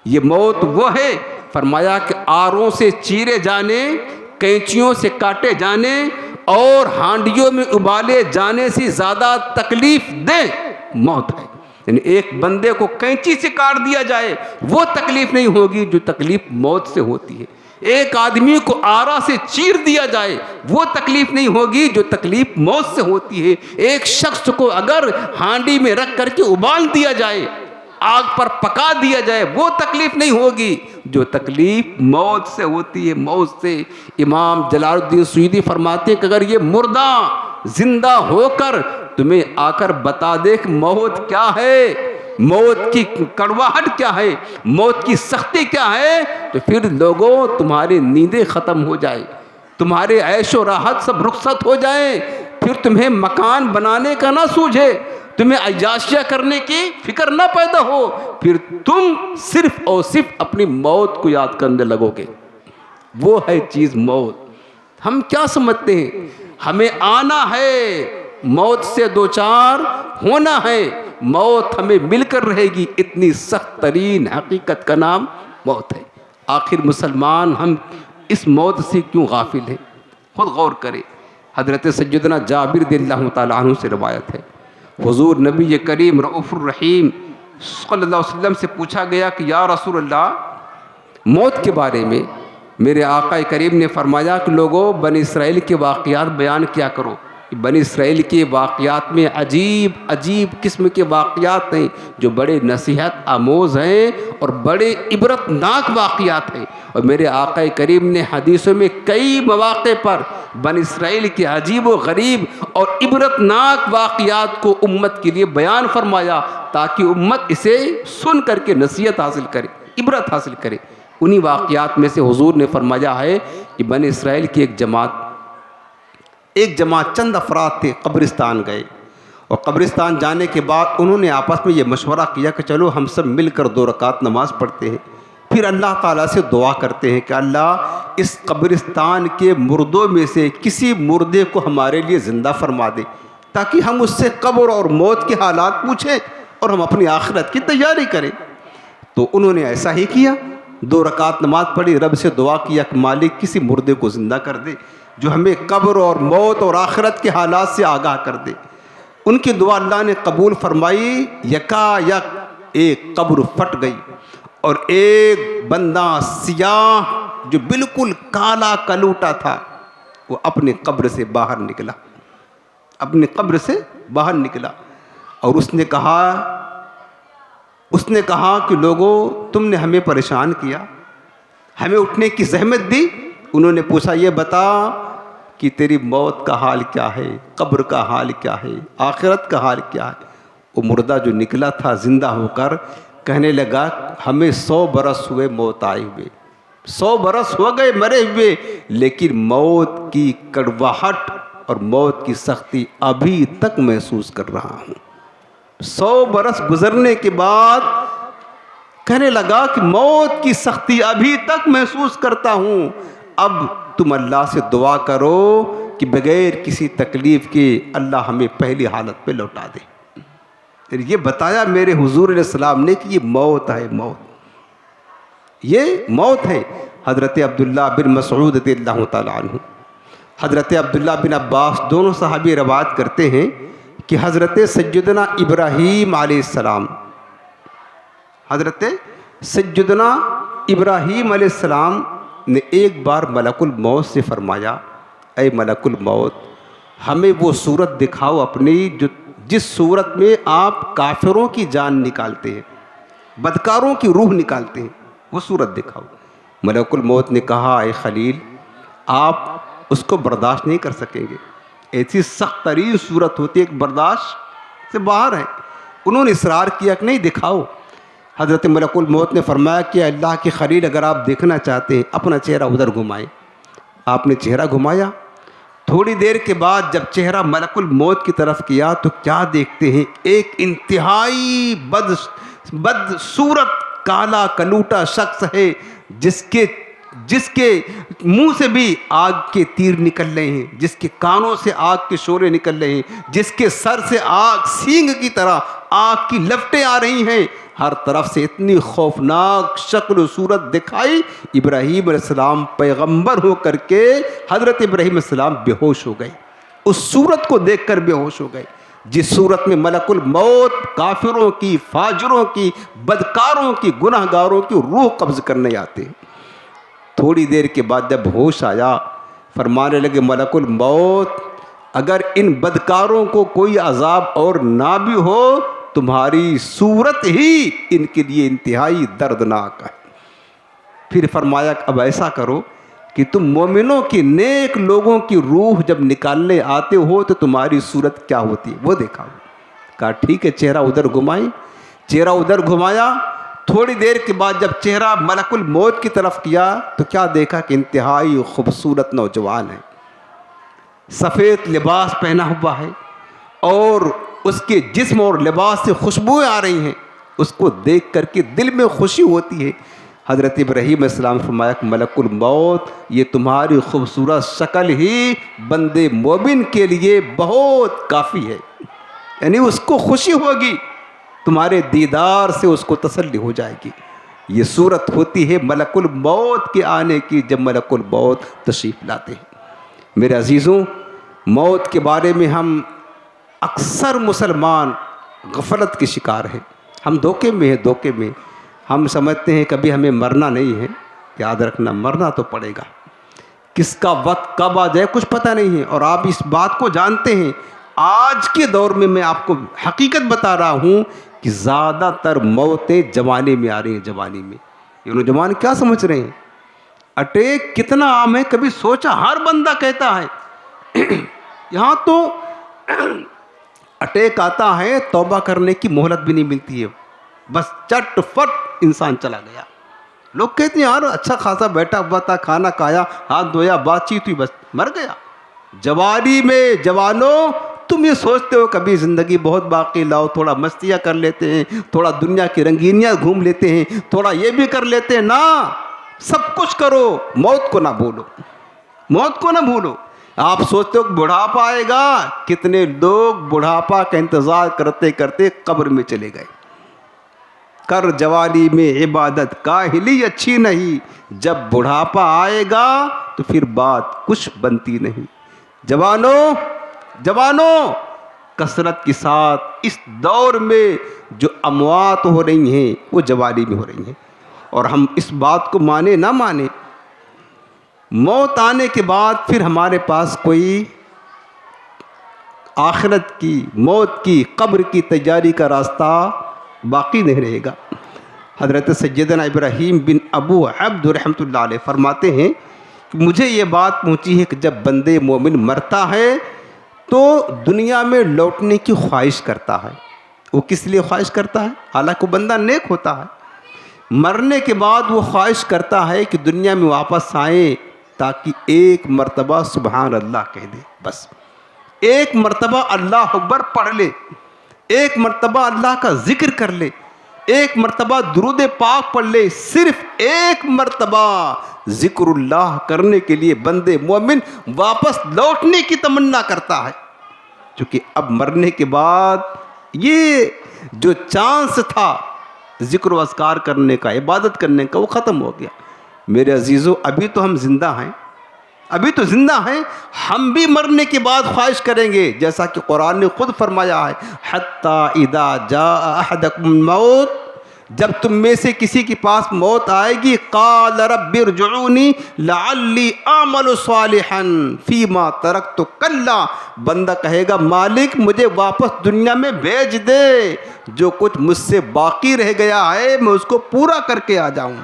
ये मौत वो है, फरमाया कि आरों से चीरे जाने, कैंचियों से काटे जाने और हांडियों में उबाले जाने से ज़्यादा तकलीफ़ दे मौत है। यानी एक बंदे को कैंची से काट दिया जाए वो तकलीफ नहीं होगी जो तकलीफ मौत से होती है। एक आदमी को आरा से चीर दिया जाए वो तकलीफ नहीं होगी जो तकलीफ मौत से होती है। एक शख्स को अगर हांडी में रख करके उबाल दिया जाए, आग पर पका दिया जाए, वो तकलीफ नहीं होगी जो तकलीफ मौत से होती है, मौत से। इमाम जलालुद्दीन सुयूती फरमाते हैं कि अगर ये मुर्दा जिंदा होकर तुम्हें आकर बता दे कि मौत क्या है, मौत की कड़वाहट क्या है, मौत की सख्ती क्या है, तो फिर लोगों तुम्हारी नींदें ख़त्म हो जाए, तुम्हारे ऐशो राहत सब रुखसत हो जाए, फिर तुम्हें मकान बनाने का ना सूझे, तुम्हें अय्याशिया करने की फिक्र ना पैदा हो, फिर तुम सिर्फ और सिर्फ अपनी मौत को याद करने लगोगे। वो है चीज़ मौत। हम क्या समझते हैं? हमें आना है, मौत से दो चार होना है, मौत हमें मिलकर रहेगी, इतनी सख्त तरीन हकीकत का नाम मौत है। आखिर मुसलमान हम इस मौत से क्यों गाफिल हैं? खुद गौर करें। हज़रत सैयदना जाबिर रज़ियल्लाहु ताला अन्हु से रवायत है, हुज़ूर नबी करीम रऊफ़ुर रहीम सल्लल्लाहु अलैहि वसल्लम से पूछा गया कि या रसूल अल्लाह, मौत के बारे में मेरे आका करीम ने फरमाया कि लोगों बनी इसराइल के वाक़यात बयान किया करो। बनी इसराइल के वाक़यात में अजीब अजीब किस्म के वाक़यात हैं जो बड़े नसीहत आमोज़ हैं और बड़े इबरतनाक वाक़यात हैं। और मेरे आका करीम ने हदीसों में कई मौक़े पर बन इसराइल के अजीब व गरीब और इबरतनाक वाक़यात को उम्मत के लिए बयान फरमाया ताकि उम्मत इसे सुन करके नसीहत हासिल करे, इबरत हासिल करे। उन्हीं वाक़यात में से हुजूर ने फरमाया है कि बन इसराइल की एक जमात चंद अफराद थे, कब्रिस्तान गए और कब्रिस्तान जाने के बाद उन्होंने आपस में ये मशवरा किया कि चलो हम सब मिलकर 2 रकात नमाज पढ़ते हैं, फिर अल्लाह ताला से दुआ करते हैं कि अल्लाह इस कब्रिस्तान के मुर्दों में से किसी मुर्दे को हमारे लिए ज़िंदा फरमा दे ताकि हम उससे कब्र और मौत के हालात पूछें और हम अपनी आखिरत की तैयारी करें। तो उन्होंने ऐसा ही किया, 2 रकात नमाज पढ़ी, रब से दुआ किया कि मालिक किसी मुर्दे को ज़िंदा कर दे जो हमें कब्र और मौत और आखिरत के हालात से आगाह कर दे। उनकी दुआ अल्लाह ने कबूल फरमाई। यकायक एक कब्र फट गई और एक बंदा सियाह जो बिल्कुल काला कलूटा था वो अपने कब्र से बाहर निकला, अपने कब्र से बाहर निकला और उसने कहा कि लोगों तुमने हमें परेशान किया, हमें उठने की ज़हमत दी। उन्होंने पूछा ये बता कि तेरी मौत का हाल क्या है, कब्र का हाल क्या है, आखिरत का हाल क्या है। वो मुर्दा जो निकला था ज़िंदा होकर कहने लगा हमें 100 बरस हुए मौत आए हुए, 100 बरस हो गए मरे हुए, लेकिन मौत की कड़वाहट और मौत की सख्ती अभी तक महसूस कर रहा हूँ। 100 बरस गुजरने के बाद कहने लगा कि मौत की सख्ती अभी तक महसूस करता हूँ। अब तुम अल्लाह से दुआ करो कि बगैर किसी तकलीफ़ के अल्लाह हमें पहली हालत पे लौटा दे। फिर ये बताया मेरे हुजूर अलैहिस्सलाम ने कि ये मौत है, ये मौत है। हज़रत अब्दुल्ला बिन मसऊद रज़ियल्लाहु ताला अन्हु, हज़रत अब्दुल्ला बिन अब्बास दोनों सहाबी रवायत करते हैं कि हज़रत सय्यदना इब्राहीम अलैहिस्सलाम, हज़रत सय्यदना इब्राहीम अलैहिस्सलाम ने एक बार मलकुल मौत से फरमाया, ऐ मलकुल मौत हमें वो सूरत दिखाओ अपनी जिस सूरत में आप काफिरों की जान निकालते हैं, बदकारों की रूह निकालते हैं, वो सूरत दिखाओ। मलकुल मौत ने कहा ऐ खलील आप उसको बर्दाश्त नहीं कर सकेंगे, ऐसी सख्त तरीन सूरत होती है, एक बर्दाश्त से बाहर है। उन्होंने इसरार किया कि नहीं दिखाओ। हज़रत मलकुल मौत ने फरमाया कि अल्लाह के खलील अगर आप देखना चाहते हैं अपना चेहरा उधर घुमाएं। आपने चेहरा घुमाया, थोड़ी देर के बाद जब चेहरा मलकुल मौत की तरफ किया तो क्या देखते हैं, एक इंतहाई बदसूरत काला कलूटा शख्स है जिसके मुंह से भी आग के तीर निकल रहे हैं, जिसके कानों से आग के शोरे निकल रहे हैं, जिसके सर से आग सींग की तरह आग की लपटें आ रही हैं। हर तरफ से इतनी खौफनाक शक्ल सूरत दिखाई। इब्राहीम अलैहिस्सलाम पैगंबर हो करके हज़रत इब्राहीम अलैहिस्सलाम बेहोश हो गए, उस सूरत को देखकर बेहोश हो गए जिस सूरत में मलकुल मौत काफिरों की, फाजिरों की, बदकारों की, गुनहगारों की रूह कब्ज़ करने आते हैं। थोड़ी देर के बाद जब होश आया फरमाने लगे मलकुल मौत अगर इन बदकारों को कोई अजाब और ना भी हो तुम्हारी सूरत ही इनके लिए इंतहाई दर्दनाक है। फिर फरमाया अब ऐसा करो कि तुम मोमिनों की, नेक लोगों की रूह जब निकालने आते हो तो तुम्हारी सूरत क्या होती है वो दिखाओ। कहा ठीक है, चेहरा उधर घुमाई, चेहरा उधर घुमाया। थोड़ी देर के बाद जब चेहरा मलकुल मौत की तरफ किया तो क्या देखा कि इंतहाई खूबसूरत नौजवान है, सफ़ेद लिबास पहना हुआ है और उसके जिस्म और लिबास से खुशबुएं आ रही हैं। उसको देख करके दिल में खुशी होती है। हज़रत इब्राहीम अलैहिस्सलाम फरमाया कि मलकुल मौत ये तुम्हारी खूबसूरत शक्ल ही बंदे मोमिन के लिए बहुत काफ़ी है, यानी उसको खुशी होगी, तुम्हारे दीदार से उसको तसल्ली हो जाएगी। ये सूरत होती है मलकुल मौत के आने की, जब मलकुल मौत तशरीफ़ लाते हैं। मेरे अजीज़ों, मौत के बारे में हम अक्सर मुसलमान गफलत के शिकार हैं। हम धोखे में हैं, धोखे में। हम समझते हैं कभी हमें मरना नहीं है। याद रखना मरना तो पड़ेगा, किसका वक्त कब आ जाए कुछ पता नहीं है। और आप इस बात को जानते हैं, आज के दौर में मैं आपको हकीकत बता रहा हूँ कि ज़्यादातर मौतें जवानी में आ रही हैं। जवानी में ये नौजवान क्या समझ रहे हैं, अटैक कितना आम है, कभी सोचा? हर बंदा कहता है यहाँ तो अटैक आता है, तौबा करने की मोहलत भी नहीं मिलती है, बस चटफट इंसान चला गया। लोग कहते हैं यार अच्छा खासा बैठा हुआ था, खाना खाया, हाथ धोया, बातचीत हुई, बस मर गया। जवानी में जवानों, तुम ये सोचते हो कभी ज़िंदगी बहुत बाकी, लाओ थोड़ा मस्तियाँ कर लेते हैं, थोड़ा दुनिया की रंगीनियाँ घूम लेते हैं, थोड़ा ये भी कर लेते हैं ना। सब कुछ करो, मौत को ना भूलो, मौत को ना भूलो। आप सोचते हो कि बुढ़ापा आएगा, कितने लोग बुढ़ापा का इंतज़ार करते करते कब्र में चले गए। कर जवानी में इबादत काहिली अच्छी नहीं, जब बुढ़ापा आएगा तो फिर बात कुछ बनती नहीं। जवानों जवानों, कसरत के साथ इस दौर में जो अमवात हो रही हैं वो जवानी में हो रही हैं। और हम इस बात को माने ना माने, मौत आने के बाद फिर हमारे पास कोई आखिरत की, मौत की, कब्र की तैयारी का रास्ता बाकी नहीं रहेगा। हज़रत सैयदना इब्राहीम बिन अबू अब्द रहमतुल्लाह अलैह फरमाते हैं कि मुझे ये बात पहुँची है कि जब बंदे मोमिन मरता है तो दुनिया में लौटने की ख्वाहिश करता है। वो किस लिए ख्वाहिश करता है? हालांकि वो बंदा नेक होता है, मरने के बाद वो ख्वाहिश करता है कि दुनिया में वापस आए ताकि एक मर्तबा सुबहान अल्लाह कह दे, बस एक मर्तबा अल्लाह अकबर पढ़ ले, एक मर्तबा अल्लाह का जिक्र कर ले, एक मर्तबा दुरूद पाक पढ़ ले। सिर्फ एक मर्तबा जिक्रुल्लाह करने के लिए बंदे मोमिन वापस लौटने की तमन्ना करता है, क्योंकि अब मरने के बाद ये जो चांस था जिक्र व अस्कार करने का, इबादत करने का, वो ख़त्म हो गया। मेरे अजीज़ों, अभी तो हम जिंदा हैं, अभी तो जिंदा हैं, हम भी मरने के बाद ख्वाहिश करेंगे, जैसा कि कुरान ने खुद फरमाया है, हत्ता इदा जा अहदकुम मौत, जब तुम में से किसी के पास मौत आएगी, काल रब्बिरजुनी लअल्ली आमलु सालिहन फीमा तरक्तु, कल्ला, बंदा कहेगा मालिक मुझे वापस दुनिया में भेज दे, जो कुछ मुझसे बाकी रह गया है मैं उसको पूरा करके आ जाऊं।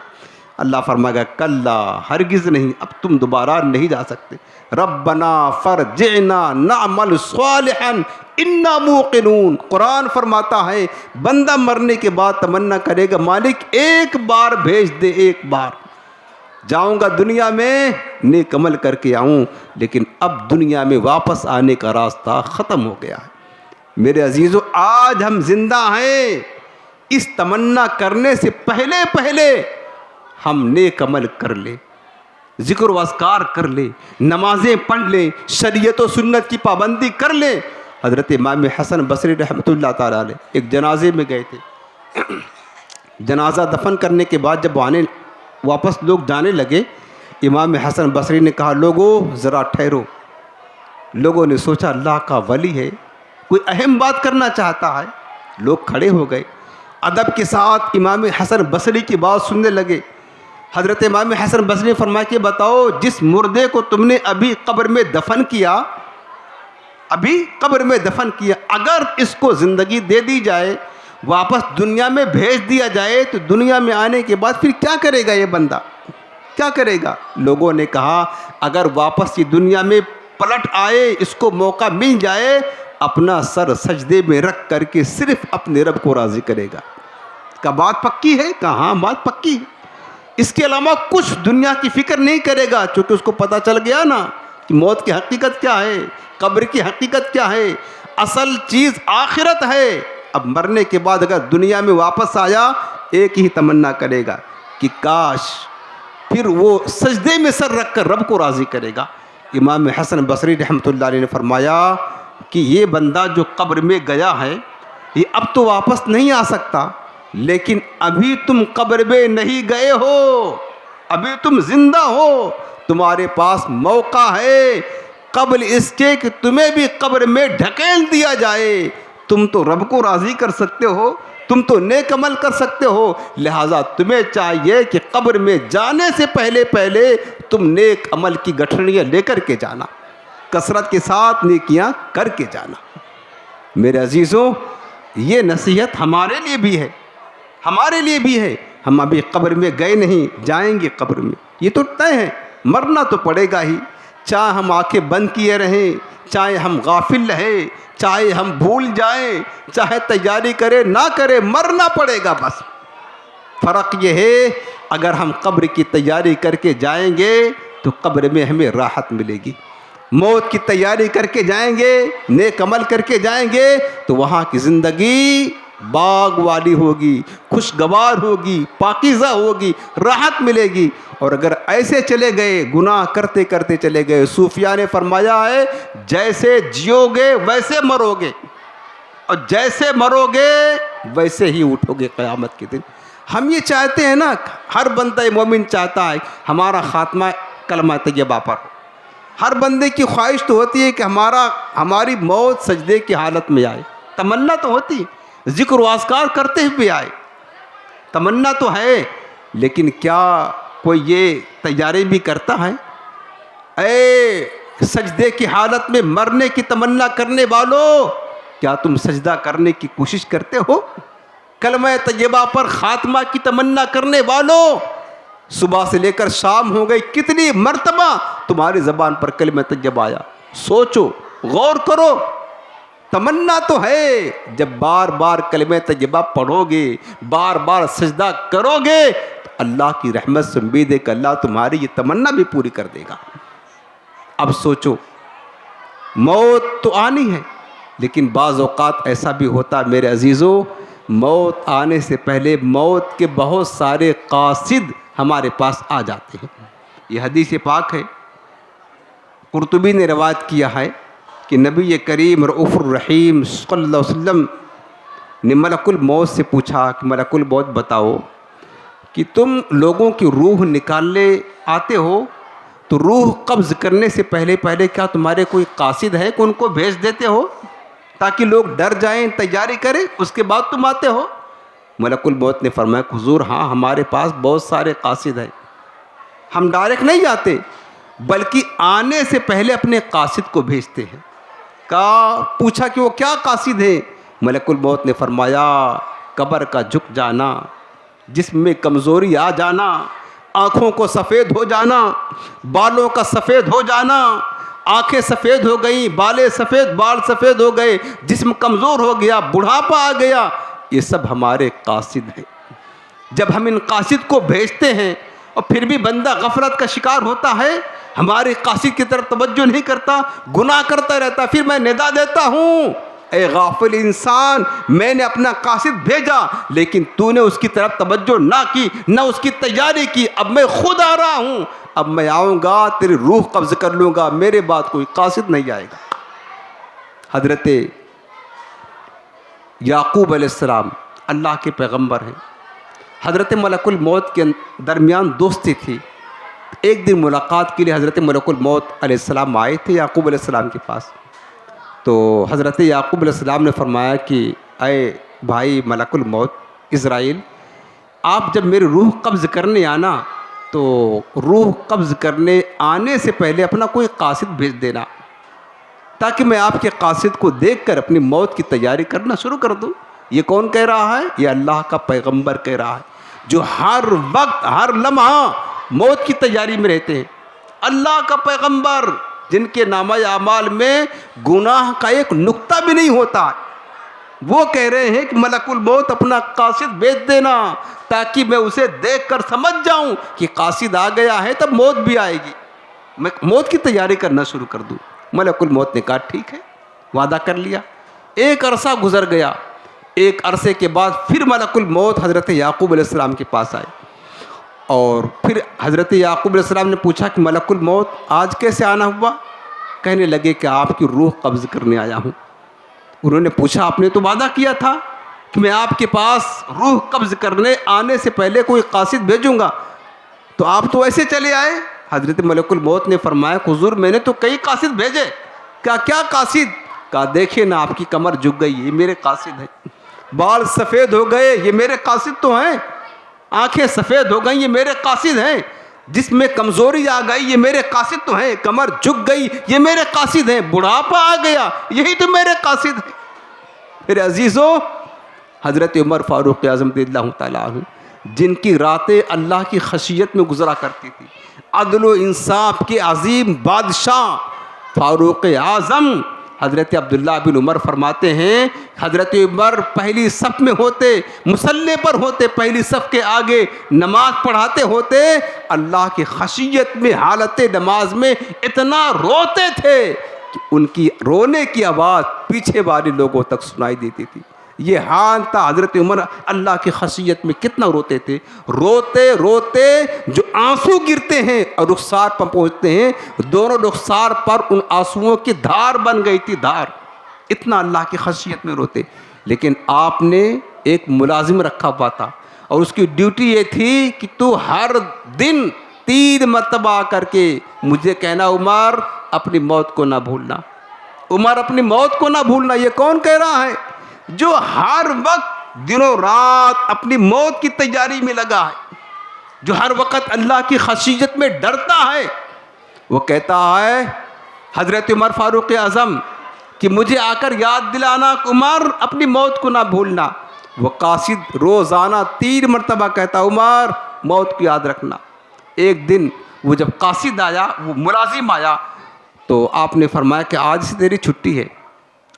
अल्लाह फरमाएगा कल्ला, हरगिज़ नहीं, अब तुम दोबारा नहीं जा सकते। रब्बना फरजिना नअमल सालिहन इन्ना मूक़िनून, कुरान फरमाता है बंदा मरने के बाद तमन्ना करेगा मालिक एक बार भेज दे, एक बार जाऊंगा दुनिया में नेक अमल करके आऊँ, लेकिन अब दुनिया में वापस आने का रास्ता ख़त्म हो गया है। मेरे अजीज़ों, आज हम जिंदा हैं, इस तमन्ना करने से पहले पहले हम नेक अमल कर ले, जिक्र वस्कार कर ले, नमाजें पढ़ ले, शरीयत व सुन्नत की पाबंदी कर ले। हज़रत इमाम हसन बसरी रहमतुल्लाह ताला अलैह एक जनाजे में गए थे। जनाजा दफन करने के बाद जब वापस लोग जाने लगे, इमाम हसन बसरी ने कहा लोगों ज़रा ठहरो। लोगों ने सोचा अल्लाह का वली है, कोई अहम बात करना चाहता है। लोग खड़े हो गए, अदब के साथ इमाम हसन बसरी की बात सुनने लगे। हज़रत इमाम हसन बसरी ने फरमाया कि बताओ, जिस मुर्दे को तुमने अभी कब्र में दफन किया, अभी कब्र में दफन किया, अगर इसको ज़िंदगी दे दी जाए, वापस दुनिया में भेज दिया जाए, तो दुनिया में आने के बाद फिर क्या करेगा ये बंदा, क्या करेगा? लोगों ने कहा अगर वापस ये दुनिया में पलट आए, इसको मौका मिल जाए, अपना सर सजदे में रख करके सिर्फ अपने रब को राज़ी करेगा। क्या बात पक्की है? कहाँ बात पक्की है। इसके अलावा कुछ दुनिया की फिक्र नहीं करेगा, क्योंकि उसको पता चल गया ना कि मौत की हकीकत क्या है, कब्र की हकीकत क्या है, असल चीज़ आखिरत है। अब मरने के बाद अगर दुनिया में वापस आया, एक ही तमन्ना करेगा कि काश फिर वो सजदे में सर रख कर रब को राज़ी करेगा। इमाम हसन बसरी रहमतुल्लाह अलैह ने फरमाया कि ये बंदा जो कब्र में गया है, ये अब तो वापस नहीं आ सकता, लेकिन अभी तुम कब्र में नहीं गए हो, अभी तुम जिंदा हो, तुम्हारे पास मौका है कब्ल इसके कि तुम्हें भी कब्र में ढकेल दिया जाए। तुम तो रब को राज़ी कर सकते हो, तुम तो नेक अमल कर सकते हो, लिहाजा तुम्हें चाहिए कि कब्र में जाने से पहले पहले तुम नेक अमल की गठरियाँ लेकर के जाना, कसरत के साथ नेकियां करके जाना। मेरे अजीज़ों, ये नसीहत हमारे लिए भी है, हमारे लिए भी है। हम अभी कब्र में गए नहीं, जाएंगे कब्र में, ये तो तय है, मरना तो पड़ेगा ही। चाहे हम आंखें बंद किए रहें, चाहे हम गाफिल रहे, चाहे हम भूल जाएं, चाहे तैयारी करें ना करें, मरना पड़ेगा बस। फ़र्क ये है अगर हम कब्र की तैयारी करके जाएंगे तो कब्र में हमें राहत मिलेगी। मौत की तैयारी करके जाएंगे, नेक अमल करके जाएंगे तो वहाँ की ज़िंदगी बाग वाली होगी, खुशगवार होगी, पाकीज़ा होगी, राहत मिलेगी। और अगर ऐसे चले गए, गुनाह करते करते चले गए, सूफिया ने फरमाया है जैसे जियोगे वैसे मरोगे, और जैसे मरोगे वैसे ही उठोगे क़यामत के दिन। हम ये चाहते हैं ना, हर बंदा मोमिन चाहता है हमारा ख़ात्मा कलमा तैयबा पर हो। हर बंदे की ख्वाहिश तो होती है कि हमारी मौत सजदे की हालत में आए, तमन्ना तो होती है, जिक्र वास्कार करते हुए आए, तमन्ना तो है। लेकिन क्या कोई ये तैयारी भी करता है? ए सजदे की हालत में मरने की तमन्ना करने वालों, क्या तुम सजदा करने की कोशिश करते हो? कलमा तैयबा पर खात्मा की तमन्ना करने वालों, सुबह से लेकर शाम हो गई, कितनी मर्तबा तुम्हारी ज़बान पर कलमा तैयबा आया? सोचो, गौर करो। तमन्ना तो है, जब बार बार कलमा तैयबा पढ़ोगे, बार बार सजदा करोगे तो अल्लाह की रहमत से उम्मीद है कि अल्लाह तुम्हारी ये तमन्ना भी पूरी कर देगा। अब सोचो, मौत तो आनी है, लेकिन बाज़ औक़ात ऐसा भी होता मेरे अजीज़ों, मौत आने से पहले मौत के बहुत सारे कासिद हमारे पास आ जाते हैं। ये हदीस पाक है, कुर्तुबी ने रवायत किया है कि नबी करीम रऊफ़ुर रहीम सल्लल्लाहु अलैहि वसल्लम ने मलकुल मौत से पूछा कि मलकुल मौत बताओ कि तुम लोगों की रूह निकालने आते हो तो रूह कब्ज़ करने से पहले पहले क्या तुम्हारे कोई कासिद है कि उनको भेज देते हो ताकि लोग डर जाएं, तैयारी करें, उसके बाद तुम आते हो? मलकुल मौत ने फरमाया हुज़ूर हाँ, हमारे पास बहुत सारे कासिद हैं, हम डायरेक्ट नहीं जाते बल्कि आने से पहले अपने कासिद को भेजते हैं। पूछा कि वो क्या कासिद है? मलकुल मौत ने फरमाया कब्र का झुक जाना, जिस्म में कमज़ोरी आ जाना, आँखों को सफ़ेद हो जाना, बालों का सफ़ेद हो जाना, आंखें सफ़ेद हो गई, बाल सफ़ेद हो गए, जिस्म कमज़ोर हो गया, बुढ़ापा आ गया, ये सब हमारे कासिद हैं। जब हम इन कासिद को भेजते हैं और फिर भी बंदा गफलत का शिकार होता है, हमारे कासिद की तरफ तवज्जो नहीं करता, गुनाह करता रहता, फिर मैं निदा देता हूँ, ए गाफिल इंसान, मैंने अपना कासिद भेजा लेकिन तूने उसकी तरफ तवज्जो ना की, ना उसकी तैयारी की, अब मैं खुद आ रहा हूँ, अब मैं आऊँगा, तेरी रूह कब्ज़ कर लूँगा, मेरे बाद कोई कासिद नहीं आएगा। हज़रत याकूब अलैहिस्सलाम अल्लाह के पैगंबर हैं, हज़रत मलकुल मौत के दरमियान दोस्ती थी। एक दिन मुलाकात के लिए हज़रत मलकुल मौत अलैहिस्सलाम आए थे याकूब अलैहिस्सलाम के पास। तो हज़रत याकूब अलैहिस्सलाम ने फरमाया कि अय भाई मलकुल मौत इज़राइल, आप जब मेरी रूह कब्ज़ करने आना तो रूह कब्ज़ करने आने से पहले अपना कोई कासिद भेज देना ताकि मैं आपके कासिद को देखकर अपनी मौत की तैयारी करना शुरू कर दूं। ये कौन कह रहा है? ये अल्लाह का पैगंबर कह रहा है, जो हर वक्त हर लम्हा मौत की तैयारी में रहते हैं। अल्लाह का पैगंबर जिनके नामा आमाल में गुनाह का एक नुक्ता भी नहीं होता, वो कह रहे हैं कि मलकुल मौत अपना कासिद भेज देना ताकि मैं उसे देखकर समझ जाऊं कि कासिद आ गया है, तब मौत भी आएगी, मैं मौत की तैयारी करना शुरू कर दूं। मलकुल मौत ने कहा ठीक है, वादा कर लिया। एक अरसा गुजर गया, एक अरसे के बाद फिर मलकुल मौत हज़रत याकूब अलैहिस्सलाम के पास आए और फिर हज़रत याकूब अलैहिस्सलाम ने पूछा कि मलकुल मौत आज कैसे आना हुआ? कहने लगे कि आपकी रूह कब्ज़ करने आया हूँ। उन्होंने पूछा आपने तो वादा किया था कि मैं आपके पास रूह कब्ज़ करने आने से पहले कोई कासिद भेजूँगा, तो आप तो ऐसे चले आए। हज़रत मलकुल मौत ने फरमाया हुज़ूर मैंने तो कई कासिद भेजे। क्या कासिद? कहा देखिए ना आपकी कमर झुक गई, ये मेरे कासिद हैं, बाल सफ़ेद हो गए, ये मेरे कासिद तो हैं, आंखें सफ़ेद हो गई, ये मेरे कासिद हैं, जिसमें कमज़ोरी आ गई, ये मेरे कासिद तो हैं, कमर झुक गई, ये मेरे कासिद हैं, बुढ़ापा आ गया, यही तो मेरे कासिद हैं। मेरे अजीज़ों, हज़रत उमर फ़ारूक आज़म रज़ियल्लाहु तआला अन्हु जिनकी रातें अल्लाह की खशियत में गुजरा करती थी। अदल व इंसाफ के अजीम बादशाह फारूक आज़म हज़रत अब्दुल्ला बिन उमर फरमाते हैं, हज़रत उमर पहली सफ़ में होते, मुसल्ले पर होते, पहली सफ़ के आगे नमाज पढ़ाते होते, अल्लाह की खशियत में हालत नमाज में इतना रोते थे कि उनकी रोने की आवाज़ पीछे वाले लोगों तक सुनाई देती थी। ये हाल था हज़रत उमर अल्लाह की खशियत में कितना रोते थे। रोते रोते जो आंसू गिरते हैं और रुखसार पर पहुँचते हैं, दोनों रुखसार पर उन आंसुओं की धार बन गई थी, धार। इतना अल्लाह की खशियत में रोते। लेकिन आपने एक मुलाजिम रखा हुआ था और उसकी ड्यूटी ये थी कि तू हर दिन 3 मरतबा करके मुझे कहना, उमर अपनी मौत को ना भूलना, उमर अपनी मौत को ना भूलना। ये कौन कह रहा है? जो हर वक्त दिनों रात अपनी मौत की तैयारी में लगा है, जो हर वक्त अल्लाह की खशियत में डरता है। वो कहता है हज़रत उमर फारूक आज़म कि मुझे आकर याद दिलाना, उमर अपनी मौत को ना भूलना। वो कासिद रोज़ाना 3 मरतबा कहता, उमर मौत को याद रखना। एक दिन वो जब कासिद आया, वो मुलाजिम आया, तो आपने फरमाया कि आज से तेरी छुट्टी है,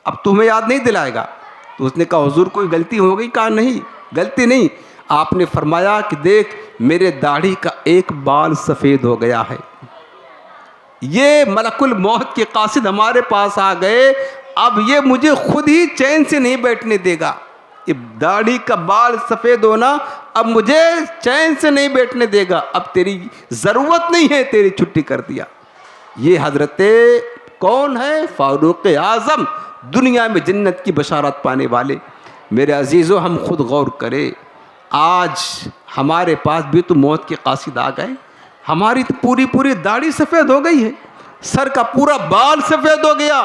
अब तुम्हें याद नहीं दिलाएगा। तो उसने कहा, हुजूर कोई गलती हो गई? कहा नहीं, गलती नहीं। आपने फरमाया कि देख मेरे दाढ़ी का एक बाल सफ़ेद हो गया है, ये मलकुल मौत के कासिद हमारे पास आ गए, अब ये मुझे खुद ही चैन से नहीं बैठने देगा। ये दाढ़ी का बाल सफ़ेद होना अब मुझे चैन से नहीं बैठने देगा, अब तेरी ज़रूरत नहीं है, तेरी छुट्टी कर दिया। ये हज़रत कौन है? फारूक आज़म, दुनिया में जन्नत की बशारत पाने वाले। मेरे अजीज़ों, हम खुद गौर करें, आज हमारे पास भी तो मौत के कासिद आ गए। हमारी तो पूरी दाढ़ी सफ़ेद हो गई है, सर का पूरा बाल सफ़ेद हो गया,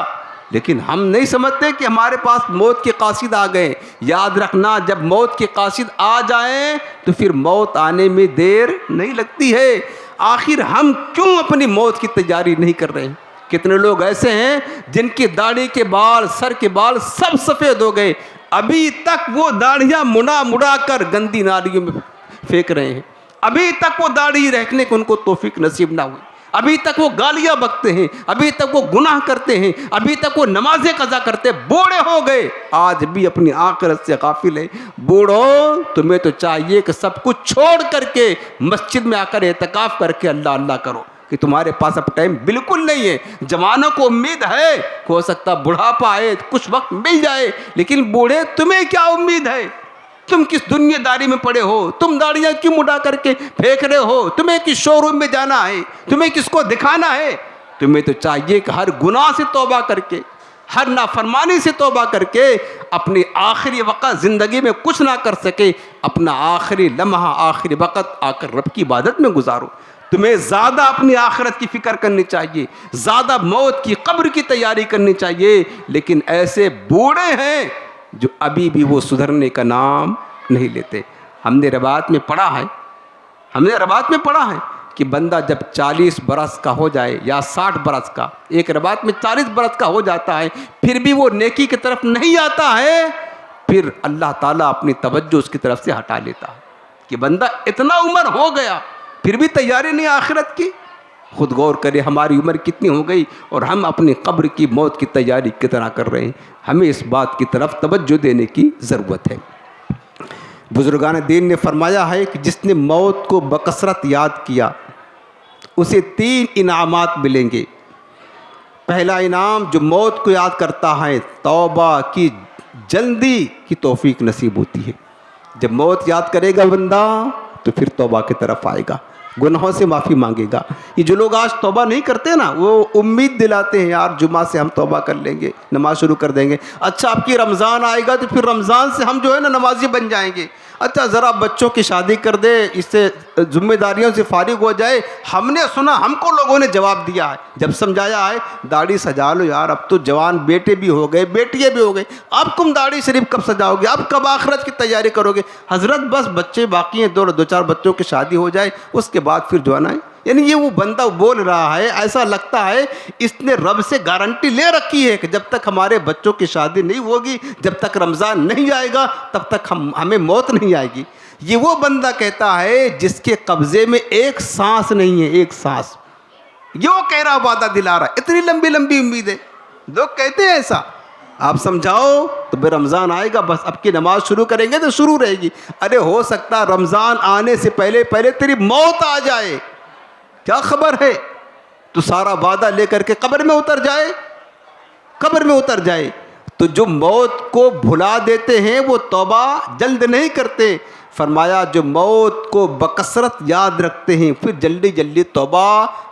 लेकिन हम नहीं समझते कि हमारे पास मौत के कासिद आ गए। याद रखना, जब मौत के कासिद आ जाएं तो फिर मौत आने में देर नहीं लगती है। आखिर हम क्यों अपनी मौत की तैयारी नहीं कर रहे हैं? कितने लोग ऐसे हैं जिनकी दाढ़ी के बाल, सर के बाल सब सफ़ेद हो गए, अभी तक वो दाढ़ियाँ मुड़ा कर गंदी नालियों में फेंक रहे हैं, अभी तक वो दाढ़ी रखने को उनको तौफीक नसीब ना हुई, अभी तक वो गालियाँ बकते हैं, अभी तक वो गुनाह करते हैं, अभी तक वो नमाजें कज़ा करते, बूढ़े हो गए, आज भी अपनी आखिरत से गाफिल है। बूढ़ो, तुम्हें तो चाहिए कि सब कुछ छोड़ करके मस्जिद में आकर एतकाफ़ करके अल्लाह अल्लाह करो, कि तुम्हारे पास अब टाइम बिल्कुल नहीं है। जवानों को उम्मीद है, हो सकता बुढ़ापा आए, कुछ वक्त मिल जाए, लेकिन बूढ़े तुम्हें क्या उम्मीद है? तुम किस दुनियादारी में पड़े हो? तुम दाढ़ियाँ क्यों मुड़ा करके फेंक रहे हो? तुम्हें किस शोरूम में जाना है? तुम्हें किसको दिखाना है? तुम्हें तो चाहिए कि हर गुनाह से तौबा करके, हर नाफरमानी से तौबा करके अपनी आखिरी वक़्त ज़िंदगी में कुछ ना कर सके, अपना आखिरी लम्हा, आखिरी वक़्त आकर रब की इबादत में गुजारो। तुम्हें ज़्यादा अपनी आखिरत की फ़िक्र करनी चाहिए, ज़्यादा मौत की कब्र की तैयारी करनी चाहिए। लेकिन ऐसे बूढ़े हैं जो अभी भी वो सुधरने का नाम नहीं लेते। हमने रवायत में पढ़ा है, कि बंदा जब 40 बरस का हो जाए या 60 बरस का, एक रवायत में 40 बरस का हो जाता है, फिर भी वो नेकी की तरफ नहीं आता है, फिर अल्लाह ताला अपनी तवज्जो उसकी तरफ से हटा लेता है कि बंदा इतना उम्र हो गया फिर भी तैयारी नहीं आखिरत की। खुद गौर करें, हमारी उम्र कितनी हो गई और हम अपनी कब्र की मौत की तैयारी कितना कर रहे हैं। हमें इस बात की तरफ तवज्जो देने की ज़रूरत है। बुजुर्गान दीन ने फरमाया है कि जिसने मौत को बकसरत याद किया उसे 3 इनामात मिलेंगे। पहला इनाम, जो मौत को याद करता है, तौबा की जल्दी की तौफीक नसीब होती है। जब मौत याद करेगा बंदा तो फिर तौबा की तरफ आएगा, गुनाहों से माफ़ी मांगेगा। ये जो लोग आज तौबा नहीं करते ना, वो उम्मीद दिलाते हैं यार जुमा से हम तौबा कर लेंगे, नमाज शुरू कर देंगे, अच्छा आपकी रमज़ान आएगा तो फिर रमज़ान से हम जो है ना नमाजी बन जाएंगे, अच्छा ज़रा बच्चों की शादी कर दे, इससे जिम्मेदारियों से फारिग हो जाए। हमने सुना, हमको लोगों ने जवाब दिया है, जब समझाया है दाढ़ी सजा लो यार, अब तो जवान बेटे भी हो गए, बेटियाँ भी हो गई, अब तुम दाढ़ी शरीफ कब सजाओगे, अब कब आखिरत की तैयारी करोगे? हज़रत बस बच्चे बाकी हैं, 2-4 बच्चों की शादी हो जाए, उसके बाद फिर जो है ना। यानी ये वो बंदा बोल रहा है, ऐसा लगता है इसने रब से गारंटी ले रखी है कि जब तक हमारे बच्चों की शादी नहीं होगी, जब तक रमज़ान नहीं आएगा, तब तक हमें मौत नहीं आएगी। ये वो बंदा कहता है जिसके कब्जे में एक सांस नहीं है, एक सांस। ये वो कह रहा वादा दिला रहा, इतनी लंबी लंबी उम्मीद है। लोग कहते हैं ऐसा, आप समझाओ तो बे रमज़ान आएगा, बस अब की नमाज शुरू करेंगे तो शुरू रहेगी। अरे हो सकता रमज़ान आने से पहले पहले तेरी मौत आ जाए, क्या खबर है। तो सारा वादा लेकर के कब्र में उतर जाए, कब्र में उतर जाए। तो जो मौत को भुला देते हैं वो तौबा जल्द नहीं करते। फरमाया जो मौत को बकसरत याद रखते हैं फिर जल्दी जल्दी तौबा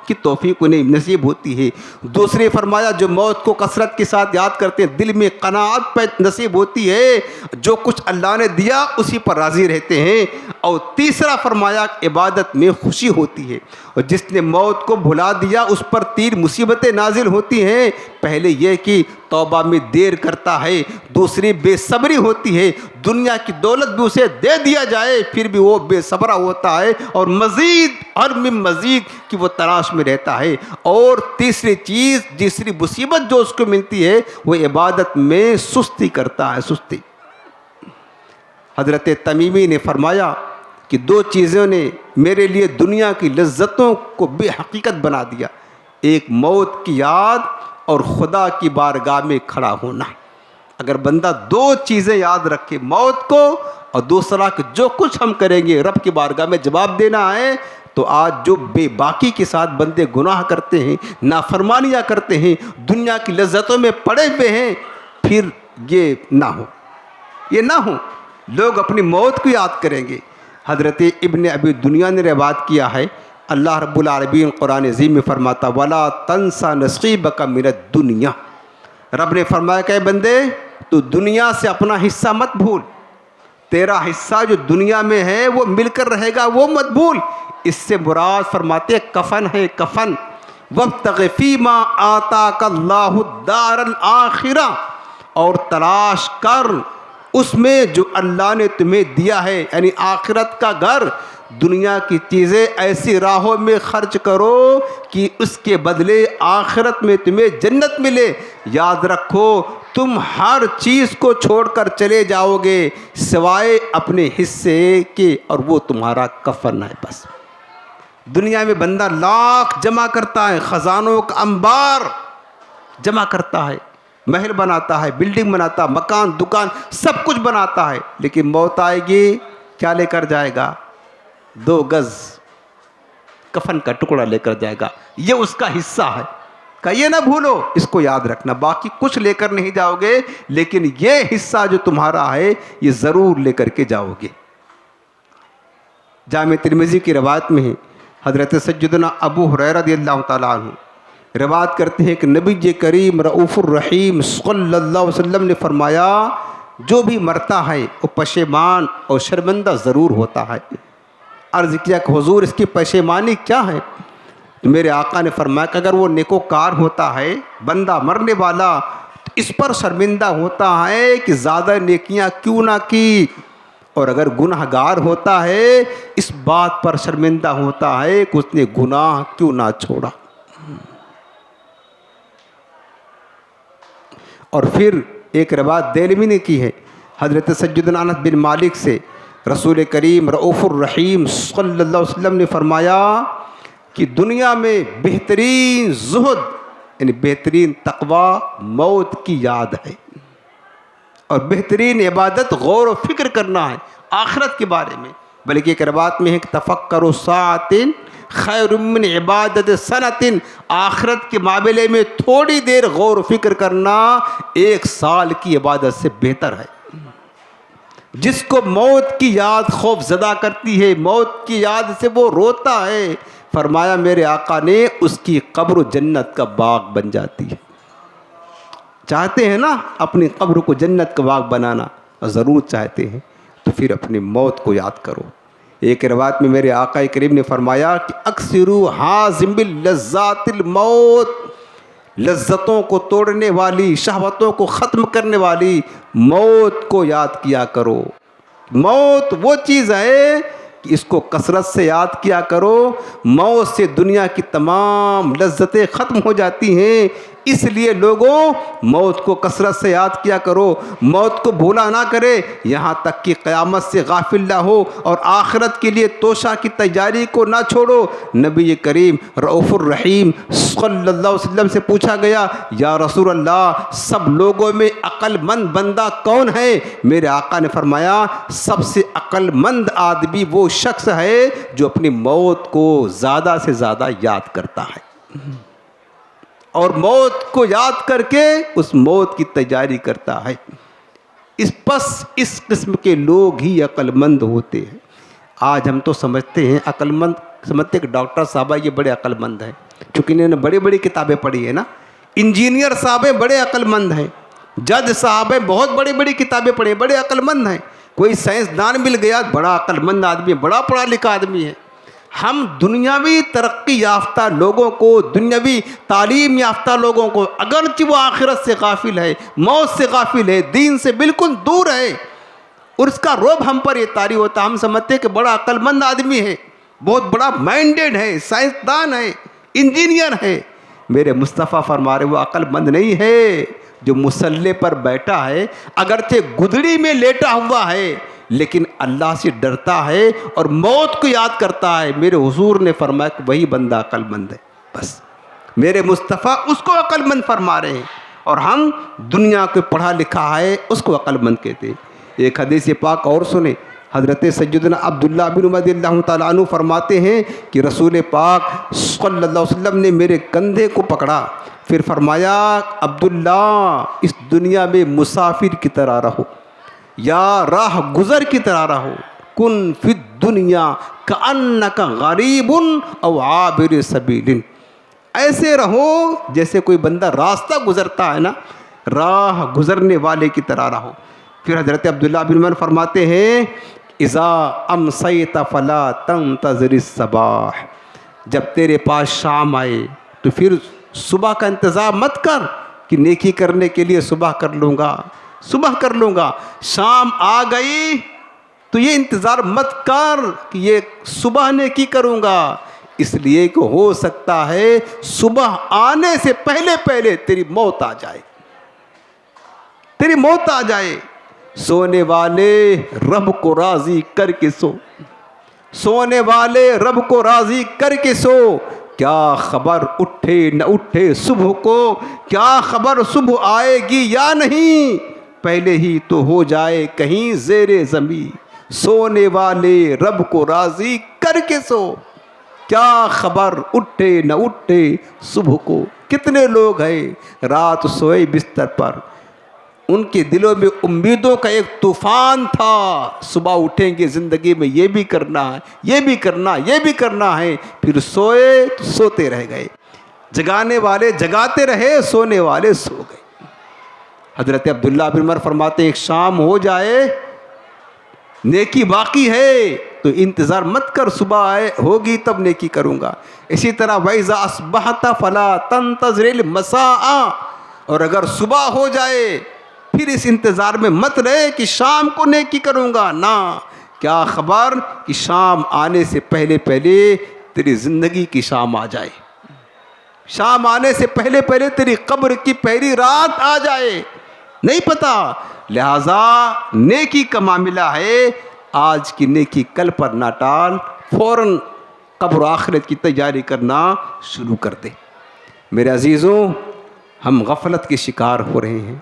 की तौफीक उन्हें नसीब होती है। दूसरे फरमाया जो मौत को कसरत के साथ याद करते हैं दिल में कनाअत पे नसीब होती है, जो कुछ अल्लाह ने दिया उसी पर राज़ी रहते हैं। और तीसरा फरमाया इबादत में खुशी होती है। और जिसने मौत को भुला दिया उस पर 3 मुसीबतें नाजिल होती हैं। पहले यह कि तौबा में देर करता है, दूसरी बेसब्री होती है, दुनिया की दौलत भी उसे दे दिया जाए फिर भी वो बेसब्रा होता है और मज़ीद और मज़ीद की वो तलाश में रहता है। और तीसरी चीज़, तीसरी मुसीबत जो उसको मिलती है वो इबादत में सुस्ती करता है, सुस्ती। हज़रत तमीमी ने फरमाया कि 2 चीज़ों ने मेरे लिए दुनिया की लज्जतों को बेहकीकत बना दिया, एक मौत की याद और खुदा की बारगाह में खड़ा होना। अगर बंदा 2 चीज़ें याद रखे, मौत को और दूसरा कि जो कुछ हम करेंगे रब की बारगाह में जवाब देना है, तो आज जो बेबाकी के साथ बंदे गुनाह करते हैं, नाफरमानियाँ करते हैं, दुनिया की लज्जतों में पड़े हुए हैं, फिर ये ना हो, ये ना हो। लोग अपनी मौत को याद करेंगे। हज़रत इब्न अबी दुनिया ने रिवायत किया है, अल्लाह रब्बुल आलमीन कुरान अज़ीम में फरमाता वला तंसा नसीबक मिनद दुनिया। रब ने फरमाया कि बंदे तू दुनिया से अपना हिस्सा मत भूल, तेरा हिस्सा जो दुनिया में है वो मिलकर रहेगा, वो मत भूल। इससे मुराद फरमाते कफन है, कफन। वब्तग़ि फ़ीमा आताकल्लाहु दारल आखिरा, और तलाश कर उसमें जो अल्लाह ने तुम्हें दिया है, यानी आखिरत का घर। दुनिया की चीज़ें ऐसी राहों में खर्च करो कि उसके बदले आखिरत में तुम्हें जन्नत मिले। याद रखो तुम हर चीज़ को छोड़कर चले जाओगे सिवाय अपने हिस्से के, और वो तुम्हारा कफन है बस। दुनिया में बंदा लाख जमा करता है, ख़जानों का अंबार जमा करता है, महल बनाता है, बिल्डिंग बनाता है, मकान दुकान सब कुछ बनाता है, लेकिन मौत आएगी क्या लेकर जाएगा? 2 गज़ कफन का टुकड़ा लेकर जाएगा, ये उसका हिस्सा है। का ये ना भूलो, इसको याद रखना। बाकी कुछ लेकर नहीं जाओगे, लेकिन ये हिस्सा जो तुम्हारा है ये ज़रूर लेकर के जाओगे। जामे तिरमिज़ी की रवायत में है, हज़रत सय्यदना अबू हुरैरा रज़ियल्लाहु ताला अन्हु रिवायत करते हैं कि नबी करीम रऊफ़ुर रहीम सल्लल्लाहु अलैहि वसल्लम ने फरमाया जो भी मरता है वो पशेमान और शर्मिंदा ज़रूर होता है। अर्ज़ किया कि हुज़ूर इसकी पशेमानी क्या है? तो मेरे आका ने फरमाया कि अगर वो नेकोकार होता है, बंदा मरने वाला, तो इस पर शर्मिंदा होता है कि ज़्यादा नेकियां क्यों ना की, और अगर गुनाहगार होता है इस बात पर शर्मिंदा होता है कि उसने गुनाह क्यों ना छोड़ा। और फिर एक रिवायत देलवी ने की है हज़रत सय्यदना अनस बिन मालिक से, रसूल करीम रऊफ़ुर रहीम सल्लल्लाहु अलैहि वसल्लम ने फरमाया कि दुनिया में बेहतरीन ज़ुहद यानी बेहतरीन तक़वा मौत की याद है, और बेहतरीन इबादत गौर व फिक्र करना है आखिरत के बारे में। बल्कि एक रिवायत में है कि तफ़क्करु साअतिन खैरुम मिन इबादत सनतिन, आखिरत के मामले में थोड़ी देर गौर व फिक्र करना 1 साल की इबादत से बेहतर है। जिसको मौत की याद खौफ ज़दा करती है, मौत की याद से वो रोता है, फरमाया मेरे आका ने उसकी कब्र जन्नत का बाग बन जाती है। चाहते हैं ना अपनी कब्र को जन्नत का बाग बनाना, और ज़रूर चाहते हैं तो फिर अपनी मौत को याद करो। एक रिवायत में मेरे आका करीम ने फरमाया कि अक्सरू हाज़िमिल लज़्ज़ातिल मौत, लज्जतों को तोड़ने वाली, शहवतों को ख़त्म करने वाली मौत को याद किया करो। मौत वो चीज़ है कि इसको कसरत से याद किया करो। मौत से दुनिया की तमाम लज्जतें ख़त्म हो जाती हैं। इसलिए लोगों मौत को कसरत से याद किया करो, मौत को भूला ना करे, यहाँ तक कि क़यामत से गाफिल ना हो और आखिरत के लिए तोशा की तैयारी को ना छोड़ो। नबी करीम रऊफ़ुर रहीम सल्लल्लाहु अलैहि वसल्लम से पूछा गया, या रसूल अल्लाह, सब लोगों में अक्लमंद बंदा कौन है? मेरे आका ने फरमाया, सबसे अक्लमंद आदमी वो शख्स है जो अपनी मौत को ज़्यादा से ज़्यादा याद करता है और मौत को याद करके उस मौत की तैयारी करता है। इस किस्म के लोग ही अक्लमंद होते हैं। आज हम तो समझते हैं अक्लमंद, समझते कि डॉक्टर साहब ये बड़े अक्लमंद हैं, क्योंकि इन्होंने बड़ी बड़ी किताबें पढ़ी है ना। इंजीनियर साहब बड़े अक्लमंद हैं, जज साहब बहुत बड़ी बड़ी किताबें पढ़ी, बड़े अक्लमंद हैं। कोई साइंसदान मिल गया, बड़ा अक्लमंद आदमी है, बड़ा पढ़ा लिखा आदमी है। हम दुनियावी तरक्की याफ्ता लोगों को, दुनियावी तालीम याफ्ता लोगों को, अगरचि वो आखिरत से गाफिल है, मौत से गाफिल है, दीन से बिल्कुल दूर है, और उसका रोब हम पर ये तारी होता, हम समझते हैं कि बड़ा अक्लमंद आदमी है, बहुत बड़ा माइंडेड है, साइंसदान है, इंजीनियर है। मेरे मुस्तफ़ा फरमा रहे वो अक्लमंद नहीं है जो मुसल्ले पर बैठा है, अगरचे गुदड़ी में लेटा हुआ है, लेकिन अल्लाह से डरता है और मौत को याद करता है। मेरे हुजूर ने फरमाया कि वही बंदा अक्लमंद है। बस मेरे मुस्तफ़ा उसको अक्लमंद फरमा रहे हैं, और हम दुनिया को पढ़ा लिखा है उसको अक्लमंद कहते हैं। एक हदीस पाक और सुने, हज़रत सैयदना अब्दुल्लाह बिन उमर रज़ियल्लाहु तआला अन्हु फरमाते हैं कि रसूल पाक सल्लल्लाहु अलैहि वसल्लम ने मेरे कंधे को पकड़ा, फिर फरमाया, अब्दुल्ला, इस दुनिया में मुसाफिर की तरह रहो या राह गुज़र की तरह रहो, कुन फिद दुनिया कअन्नका गरीबुन औ आबिर सबीलिन, ऐसे रहो जैसे कोई बंदा रास्ता गुज़रता है ना, राह गुज़रने वाले की तरह रहो। फिर हज़रत अब्दुल्लाह बिन उमर फरमाते हैं, इज़ा अमसैत फला तंतज़िरिस सबाह, जब तेरे पास शाम आए तो फिर सुबह का इंतज़ार मत कर कि नेकी करने के लिए सुबह कर लूँगा, सुबह कर लूँगा। शाम आ गई तो ये इंतज़ार मत कर कि ये सुबह नेकी करूँगा, इसलिए कि हो सकता है सुबह आने से पहले पहले तेरी मौत आ जाए, तेरी मौत आ जाए। सोने वाले रब को राज़ी करके सो, सोने वाले रब को राज़ी करके सो, क्या खबर उठे न उठे सुबह को, क्या खबर सुबह आएगी या नहीं, पहले ही तो हो जाए कहीं ज़ेरे ज़मीं, सोने वाले रब को राज़ी करके सो, क्या खबर उठे न उठे सुबह को। कितने लोग हैं रात सोए बिस्तर पर, उनके दिलों में उम्मीदों का एक तूफ़ान था, सुबह उठेंगे ज़िंदगी में ये भी करना है, ये भी करना, ये भी करना है, फिर सोए तो सोते रह गए, जगाने वाले जगाते रहे, सोने वाले सो गए। हज़रत अब्दुल्लाह बिन उमर फरमाते हैं, एक शाम हो जाए, नेकी बाकी है तो इंतज़ार मत कर, सुबह आए होगी तब नेकी करूँगा। इसी तरह वैज़ा अस्बहता फला तंतज़िरिल मसाआ, और अगर सुबह हो जाए फिर इस इंतज़ार में मत रहे कि शाम को नेकी करूँगा, ना, क्या खबर कि शाम आने से पहले पहले तेरी ज़िंदगी की शाम आ जाए, शाम आने से पहले पहले तेरी कब्र की पहली रात आ जाए, नहीं पता। लिहाजा नेकी का मामला है, आज की नेकी कल पर ना टाल, फ़ौरन कब्र आखिरत की तैयारी करना शुरू कर दे। मेरे अजीज़ों, हम गफलत के शिकार हो रहे हैं,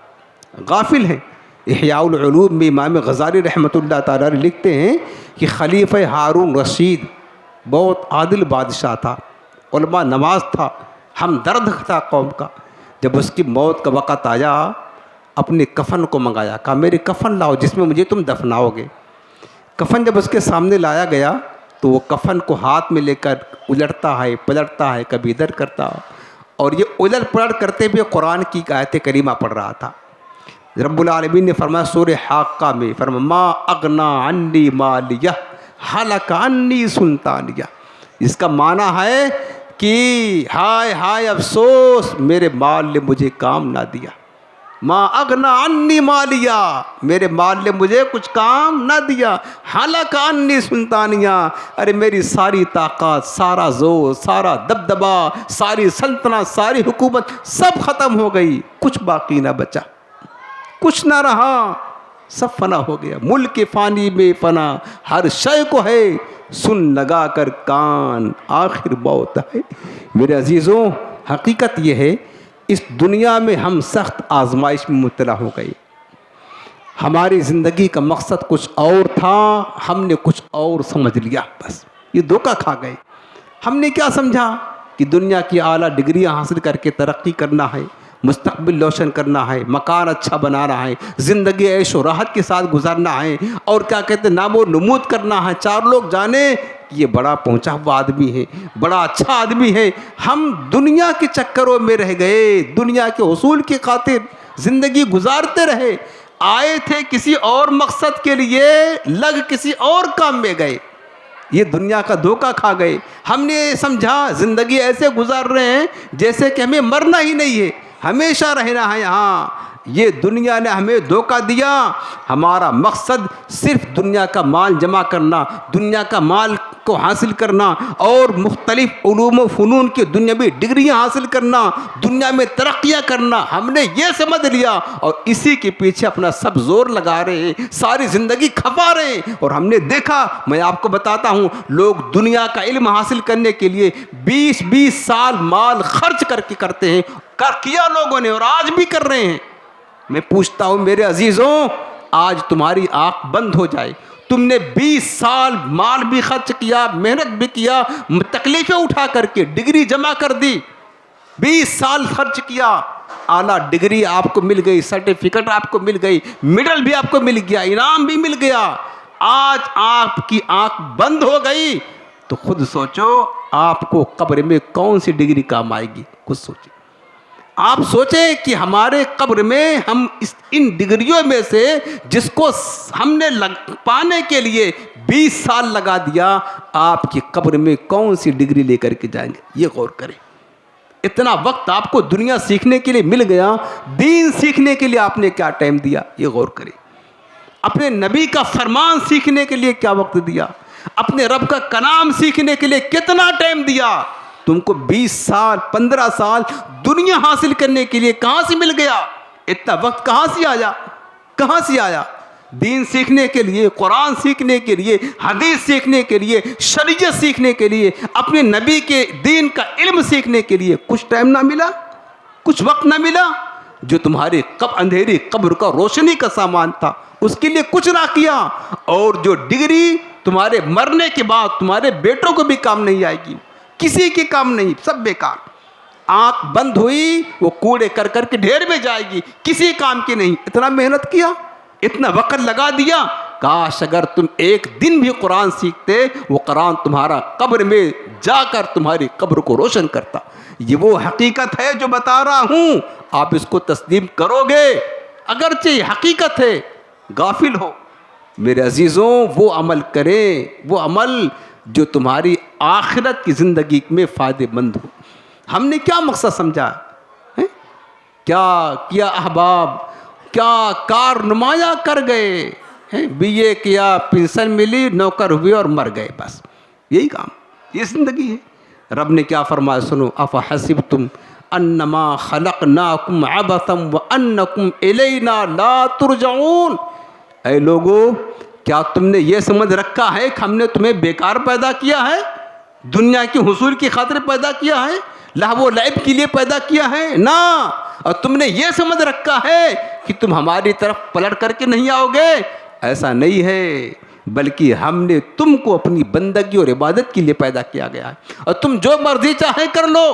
गाफिल हैं। इहयाउल उलूम में इमाम गज़ाली रहमतुल्लाह ताला लिखते हैं कि खलीफ़ा हारून रशीद बहुत आदिल बादशाह था, उलमा नवाज था, हमदर्द था कौम का। जब उसकी मौत का वक़्त आया, अपने कफ़न को मंगाया, कहा मेरे कफ़न लाओ जिसमें मुझे तुम दफनाओगे। कफ़न जब उसके सामने लाया गया तो वो कफ़न को हाथ में लेकर उलटता है, पलटता है, कभी इधर करता, और ये उलट पलट करते हुए कुरान की आयत करीमा पढ़ रहा था। रब्बुल आलमीन ने फरमाया सूरह हाक्का में, फरमाया मा अगना अन्नी मालिया हलका अन्नी सुल्तानिया, इसका माना है कि हाय हाय अफसोस, मेरे माल ने मुझे काम ना दिया, माँ अगना अन्नी मालिया, मेरे माल ने मुझे कुछ काम ना दिया। हालांकि अन्नी सुल्तानिया, अरे मेरी सारी ताकत, सारा जोर, सारा दबदबा, सारी सल्तनत, सारी हुकूमत सब ख़त्म हो गई, कुछ बाकी ना बचा, कुछ ना रहा, सब फना हो गया। मुल्क फ़ानी में फ़ना, हर शय को है सुन लगा कर कान, आखिर मौत है। मेरे अजीज़ों, हकीकत यह है इस दुनिया में हम सख्त आजमाइश में मुब्तला हो गए। हमारी ज़िंदगी का मकसद कुछ और था, हमने कुछ और समझ लिया, बस ये धोखा खा गए। हमने क्या समझा कि दुनिया की आला डिग्रियां हासिल करके तरक्की करना है, मुस्तकबिल रोशन करना है, मकान अच्छा बनाना है, ज़िंदगी ऐशो राहत के साथ गुजारना है, और क्या कहते हैं नामो नमूद करना है, चार लोग जाने कि ये बड़ा पहुंचा हुआ आदमी है, बड़ा अच्छा आदमी है। हम दुनिया के चक्करों में रह गए, दुनिया के उसूल की खातिर ज़िंदगी गुजारते रहे। आए थे किसी और मकसद के लिए, लग किसी और काम में गए, ये दुनिया का धोखा खा गए। हमने समझा ज़िंदगी ऐसे गुजार रहे हैं जैसे कि हमें मरना ही नहीं है, हमेशा रहना है यहाँ। ये दुनिया ने हमें धोखा दिया। हमारा मकसद सिर्फ दुनिया का माल जमा करना, दुनिया का माल को हासिल करना और मुख्तलिफ उलूम व फ़नून की दुनियावी डिग्रियाँ हासिल करना, दुनिया में तरक्कियाँ करना, हमने ये समझ लिया और इसी के पीछे अपना सब जोर लगा रहे हैं, सारी ज़िंदगी खपा रहे हैं। और हमने देखा, मैं आपको बताता हूँ, लोग दुनिया का इल्म हासिल करने के लिए 20-20 साल माल खर्च करके करते हैं, किया लोगों ने और आज भी कर रहे हैं। मैं पूछता हूँ मेरे अजीज़ों, आज तुम्हारी आँख बंद हो जाए, तुमने 20 साल माल भी खर्च किया, मेहनत भी किया, तकलीफ़ें उठा करके डिग्री जमा कर दी, 20 साल खर्च किया, आला डिग्री आपको मिल गई, सर्टिफिकेट आपको मिल गई, मेडल भी आपको मिल गया, इनाम भी मिल गया, आज आपकी आँख बंद हो गई, तो खुद सोचो आपको कब्र में कौन सी डिग्री काम आएगी। खुद सोचिए, आप सोचें कि हमारे कब्र में हम इन डिग्रियों में से जिसको हमने पाने के लिए 20 साल लगा दिया, आपकी कब्र में कौन सी डिग्री लेकर के जाएंगे, ये गौर करें। इतना वक्त आपको दुनिया सीखने के लिए मिल गया, दीन सीखने के लिए आपने क्या टाइम दिया, ये गौर करें। अपने नबी का फरमान सीखने के लिए क्या वक्त दिया, अपने रब का कलाम सीखने के लिए कितना टाइम दिया। तुमको 20 साल 15 साल दुनिया हासिल करने के लिए कहाँ से मिल गया, इतना वक्त कहाँ से आया, कहाँ से आया। दीन सीखने के लिए, कुरान सीखने के लिए, हदीस सीखने के लिए, शरीयत सीखने के लिए, अपने नबी के दीन का इल्म सीखने के लिए कुछ टाइम ना मिला, कुछ वक्त ना मिला। जो तुम्हारे अंधेरी कब्र का रोशनी का सामान था उसके लिए कुछ ना किया, और जो डिग्री तुम्हारे मरने के बाद तुम्हारे बेटों को भी काम नहीं आएगी, किसी के काम नहीं, सब बेकार। आंख बंद हुई, वो कूड़े कर कर के ढेर में जाएगी, किसी काम की नहीं। इतना मेहनत किया, इतना वक्त लगा दिया, काश अगर तुम एक दिन भी कुरान सीखते, वो कुरान तुम्हारा कब्र में जाकर तुम्हारी कब्र को रोशन करता। ये वो हकीकत है जो बता रहा हूँ, आप इसको तस्लीम करोगे, अगरचे ये हकीकत है, गाफिल हो। मेरे अजीज़ों, वो अमल करें, वो अमल जो तुम्हारी आखिरत की ज़िंदगी में फ़ायदेमंद हो। हमने क्या मकसद समझा है, क्या किया अहबाब, क्या कार नुमाया कर गए हैं, BA किया, पेंशन मिली, नौकर हुए और मर गए, बस यही काम, ये ज़िंदगी है। रब ने क्या फरमाया सुनो, अफ़ हसिबतुम अन्नमा खलक़नाकुम अबसन व अन्नकुम इलैना ला तुरजऊन। ऐ लोगों, क्या तुमने ये समझ रखा है कि हमने तुम्हें बेकार पैदा किया है, दुनिया की हुसूल की खातिर पैदा किया है, लहवो लैब के लिए पैदा किया है ना। और तुमने ये समझ रखा है कि तुम हमारी तरफ पलट करके नहीं आओगे, ऐसा नहीं है, बल्कि हमने तुमको अपनी बंदगी और इबादत के लिए पैदा किया गया है। और तुम जो मर्जी चाहे कर लो,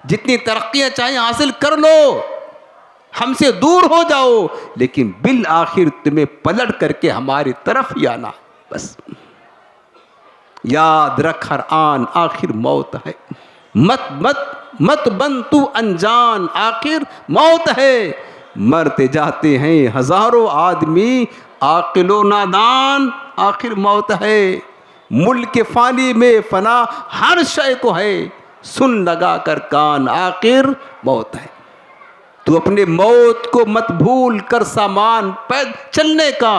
जितनी तरक्कियाँ चाहे हासिल कर लो, हमसे दूर हो जाओ, लेकिन बिल आखिर तुम्हें पलट करके हमारी ही आना, बस याद रख हर आन आखिर मौत है, मत मत मत बन तू अनजान आखिर मौत है। मरते जाते हैं हजारों आदमी, आकिलो नादान आखिर मौत है। मुल्क फ़ानी में फना हर शय को है, सुन लगा कर कान आखिर मौत है। तू अपने मौत को मत भूल कर सामान पैद चलने का,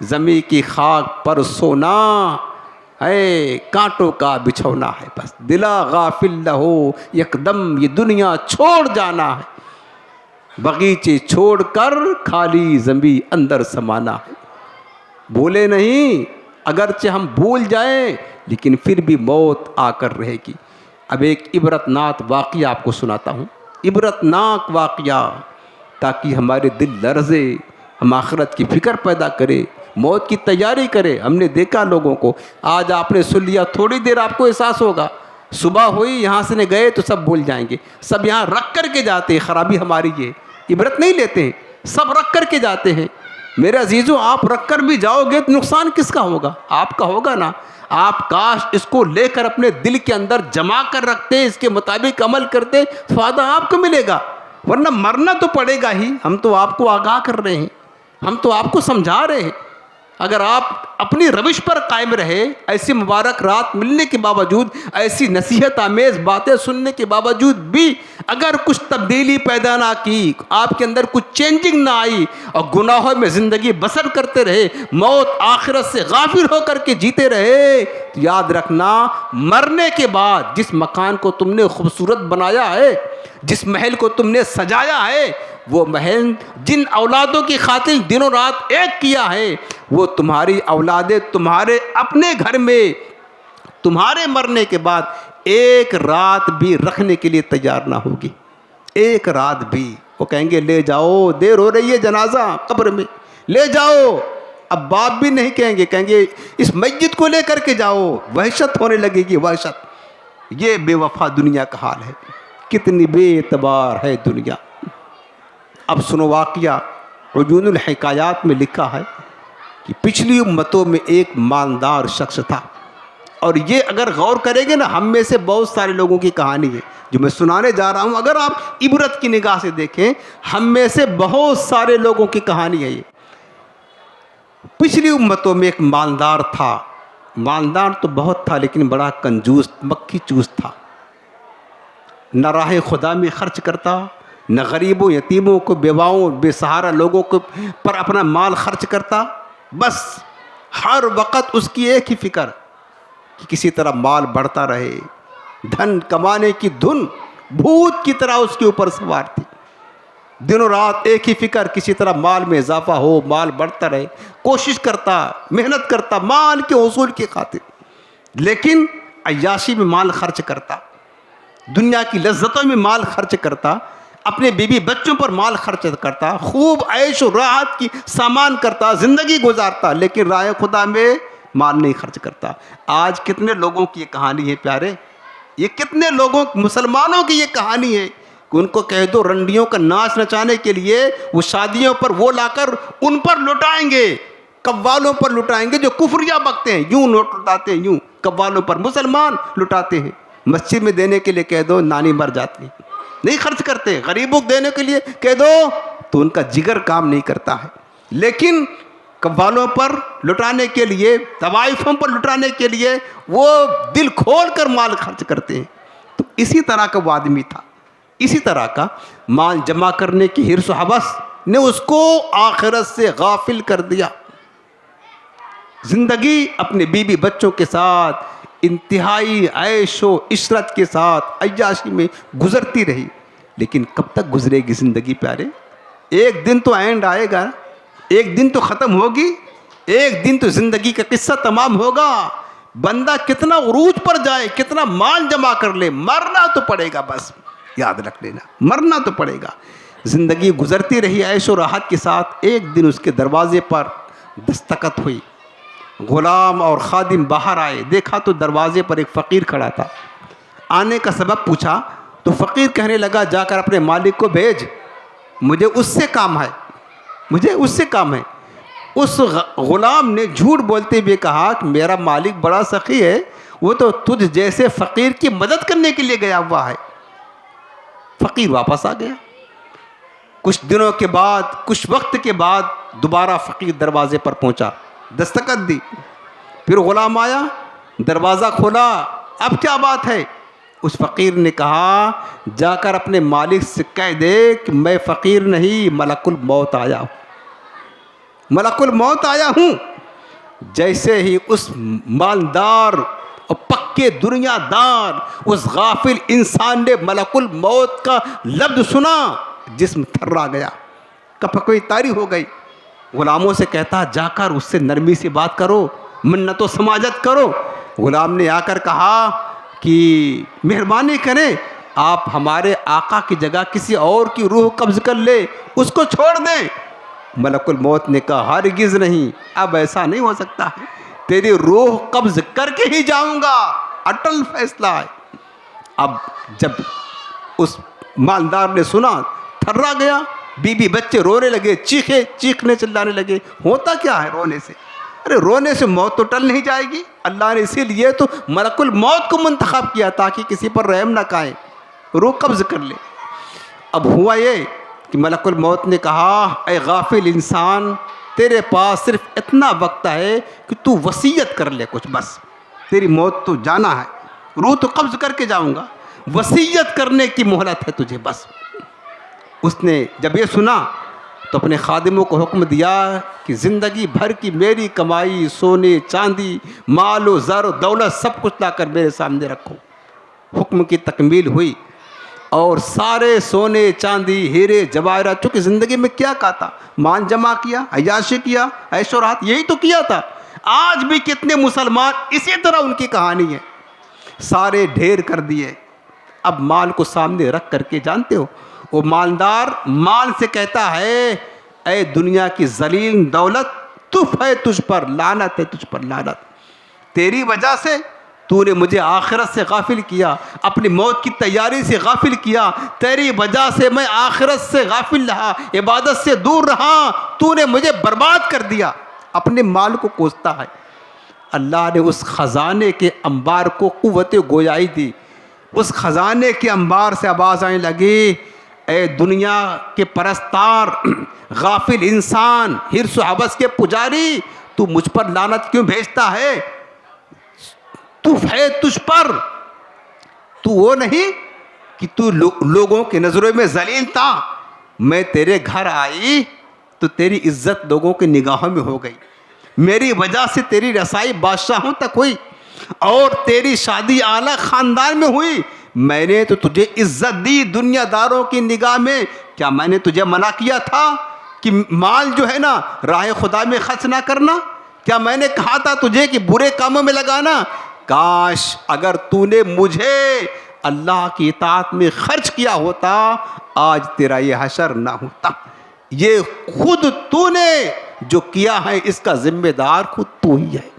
ज़मीं की खाक पर सोना है कांटों का बिछौना है। बस दिला गाफिल न हो यकदम ये दुनिया छोड़ जाना है, बगीचे छोड़कर खाली ज़मीं अंदर समाना है। भूले नहीं, अगरचे हम भूल जाएं लेकिन फिर भी मौत आकर रहेगी। अब एक इबरतनाक वाक़या आपको सुनाता हूँ, इबरतनाक वाक़या, ताकि हमारे दिल लर्ज़े, हम आखिरत की फ़िक्र पैदा करें, मौत की तैयारी करें। हमने देखा लोगों को, आज आपने सुन लिया, थोड़ी देर आपको एहसास होगा, सुबह हुई यहाँ से गए तो सब भूल जाएंगे, सब यहाँ रख कर के जाते हैं। ख़राबी हमारी ये, इबरत नहीं लेते हैं, सब रख कर के जाते हैं। मेरे अजीज़ों, आप रख कर भी जाओगे तो नुकसान किसका होगा? आपका होगा ना। आप काश इसको लेकर अपने दिल के अंदर जमा कर रखते, इसके मुताबिक अमल करते, फ़ायदा आपको मिलेगा, वरना मरना तो पड़ेगा ही। हम तो आपको आगाह कर रहे हैं, हम तो आपको समझा रहे हैं। अगर आप अपनी रविश पर कायम रहे, ऐसी मुबारक रात मिलने के बावजूद, ऐसी नसीहत आमेज़ बातें सुनने के बावजूद भी अगर कुछ तब्दीली पैदा ना की, आपके अंदर कुछ चेंजिंग ना आई और गुनाहों में ज़िंदगी बसर करते रहे, मौत आखिरत से गाफिल होकर के जीते रहे, तो याद रखना, मरने के बाद जिस मकान को तुमने खूबसूरत बनाया है, जिस महल को तुमने सजाया है, वो महल जिन औलादों की खातिर दिनों रात एक किया है, वो तुम्हारी औलादें तुम्हारे अपने घर में तुम्हारे मरने के बाद एक रात भी रखने के लिए तैयार ना होगी, एक रात भी। वो कहेंगे ले जाओ, देर हो रही है, जनाजा कब्र में ले जाओ। अब बाप भी नहीं कहेंगे, कहेंगे इस मस्जिद को लेकर के जाओ, वहशत होने लगेगी, वहशत। ये बेवफा दुनिया का हाल है, कितनी बेएतबार है दुनिया। अब सुनो वाक़या, उजूनुल हिकायात में लिखा है कि पिछली उम्मतों में एक मानदार शख्स था, और ये अगर गौर करेंगे ना, हम में से बहुत सारे लोगों की कहानी है जो मैं सुनाने जा रहा हूँ। अगर आप इबरत की निगाह से देखें, हम में से बहुत सारे लोगों की कहानी है ये। पिछली उम्मतों में एक मालदार था, मालदार तो बहुत था लेकिन बड़ा कंजूस, मक्खी चूस था। न राह खुदा में खर्च करता, न गरीबों यतीमों को, बेवाओं बेसहारा लोगों को पर अपना माल खर्च करता। बस हर वक़्त उसकी एक ही फ़िक्र कि किसी तरह माल बढ़ता रहे, धन कमाने की धुन भूत की तरह उसके ऊपर सवार थी। दिनों रात एक ही फ़िक्र, किसी तरह माल में इजाफा हो, माल बढ़ता रहे, कोशिश करता, मेहनत करता माल के उसूल की खातिर, लेकिन अय्याशी में माल खर्च करता, दुनिया की लज्जतों में माल खर्च करता, अपने बीवी बच्चों पर माल खर्च करता, खूब ऐश और राहत की सामान करता, ज़िंदगी गुजारता, लेकिन राह खुदा में माल नहीं खर्च करता। आज कितने लोगों की ये कहानी है प्यारे, ये कितने लोगों, मुसलमानों की ये कहानी है कि उनको कह दो रंडियों का नाच नचाने के लिए वो शादियों पर वो लाकर उन पर लुटाएंगे, कव्वालों पर लुटाएंगे जो कुफरिया बकते हैं, यूँ नोट लुटाते हैं, यूँ कव्वालों पर मुसलमान लुटाते हैं। मस्जिद में देने के लिए कह दो नानी मर जाती, नहीं खर्च करते। गरीबों को देने के लिए कह दो तो उनका जिगर काम नहीं करता है, लेकिन कव्वालों पर लुटाने के लिए, तवाइफों पर लुटाने के लिए वो दिल खोल कर माल खर्च करते हैं। तो इसी तरह का वो आदमी था, इसी तरह का माल जमा करने की हिर्स हवस ने उसको आखिरत से गाफिल कर दिया। ज़िंदगी अपने बीवी बच्चों के साथ इंतहाई ऐशो इशरत के साथ अय्याशी में गुजरती रही, लेकिन कब तक गुजरेगी ज़िंदगी प्यारे? एक दिन तो एंड आएगा, एक दिन तो ख़त्म होगी, एक दिन तो ज़िंदगी का किस्सा तमाम होगा। बंदा कितना उरूज पर जाए, कितना माल जमा कर ले, मरना तो पड़ेगा। बस याद रख लेना, मरना तो पड़ेगा। ज़िंदगी गुजरती रही ऐशो राहत के साथ। एक दिन उसके दरवाजे पर दस्तखत हुई, ग़ुलाम और ख़ादिम बाहर आए, देखा तो दरवाजे पर एक फ़कीर खड़ा था। आने का सबब पूछा तो फ़कीर कहने लगा, जाकर अपने मालिक को भेज, मुझे उससे काम है, मुझे उससे काम है। उस ग़ुलाम ने झूठ बोलते हुए कहा कि मेरा मालिक बड़ा सखी है, वो तो तुझ जैसे फ़कीर की मदद करने के लिए गया हुआ है। फ़कीर वापस आ गया। कुछ दिनों के बाद, कुछ वक्त के बाद दोबारा फ़कीर दरवाजे पर पहुंचा, दस्तखत दी। फिर ग़ुलाम आया, दरवाज़ा खोला, अब क्या बात है? उस फ़कीर ने कहा, जाकर अपने मालिक से कह दे कि मैं फ़कीर नहीं, मलकुल मौत आया हूँ, मलकुल मौत आया हूँ। जैसे ही उस मालदार और पक्के दुनियादार उस गाफिल इंसान ने मलकुल मौत का लफ्ज़ सुना, जिस्म थर्रा गया, कपकोई तारी हो गई। गुलामों से कहता, जाकर उससे नरमी से बात करो, मन्नत व समाजत करो। गुलाम ने आकर कहा कि मेहरबानी करें, आप हमारे आका की जगह किसी और की रूह कब्ज़ कर ले, उसको छोड़ दें। मलकुल मौत ने कहा, हरगिज़ नहीं, अब ऐसा नहीं हो सकता है, तेरी रूह कब्ज़ करके ही जाऊंगा, अटल फैसला है। अब जब उस मालदार ने सुना, थर्रा गया, बीबी बच्चे रोने लगे, चीखने चिल्लाने लगे। होता क्या है रोने से? अरे रोने से मौत तो टल नहीं जाएगी। अल्लाह ने इसीलिए तो मलकुल मौत को मुंतखब किया ताकि किसी पर रहम ना खाए, रूह कब्ज़ कर ले। अब हुआ ये कि मलकुल मौत ने कहा, ऐ गाफिल इंसान, तेरे पास सिर्फ इतना वक्त है कि तू वसीयत कर ले कुछ, बस तेरी मौत तो जाना है, रूह तो कब्ज़ करके जाऊंगा, वसीयत करने की मोहलत है तुझे बस। उसने जब ये सुना तो अपने खादिमों को हुक्म दिया कि ज़िंदगी भर की मेरी कमाई, सोने चांदी, माल व ज़र व दौलत सब कुछ लाकर मेरे सामने रखो। हुक्म की तकमील हुई और सारे सोने चांदी हीरे जवाहरात, चूँकि ज़िंदगी में क्या कहा था, मान जमा किया, अय्याशी किया, ऐशो राहत, यही तो किया था। आज भी कितने मुसलमान इसी तरह उनकी कहानी है, सारे ढेर कर दिए। अब माल को सामने रख करके जानते हो, वो मालदार माल से कहता है, ऐ दुनिया की जलील दौलत, तुफ है तुझ पर, लानत है तुझ पर, लानत। तेरी वजह से तूने मुझे आखिरत से गाफिल किया, अपनी मौत की तैयारी से गाफिल किया, तेरी वजह से मैं आखिरत से गाफिल रहा, इबादत से दूर रहा, तूने मुझे बर्बाद कर दिया। अपने माल को कोसता है। अल्लाह ने उस ख़जाने के अंबार को क़ुव्वत गोयाई दी। उस ख़जाने के अंबार से आवाज़ आने लगी, ए दुनिया के परस्तार, गाफिल इंसान, हिर्स व हवस के पुजारी, तू मुझ पर लानत क्यों भेजता है? तू है तुझ पर, तू वो नहीं कि तू लोगों की नज़रों में जलील था। मैं तेरे घर आई तो तेरी इज्जत लोगों की निगाहों में हो गई, मेरी वजह से तेरी रसाई बादशाहों तक हुई और तेरी शादी आला ख़ानदान में हुई। मैंने तो तुझे इज्जत दी दुनियादारों की निगाह में। क्या मैंने तुझे मना किया था कि माल जो है ना राह खुदा में खर्च ना करना? क्या मैंने कहा था तुझे कि बुरे कामों में लगाना? काश अगर तूने मुझे अल्लाह की इताअत में खर्च किया होता, आज तेरा ये हशर ना होता। ये खुद तूने जो किया है, इसका जिम्मेदार खुद तू ही है।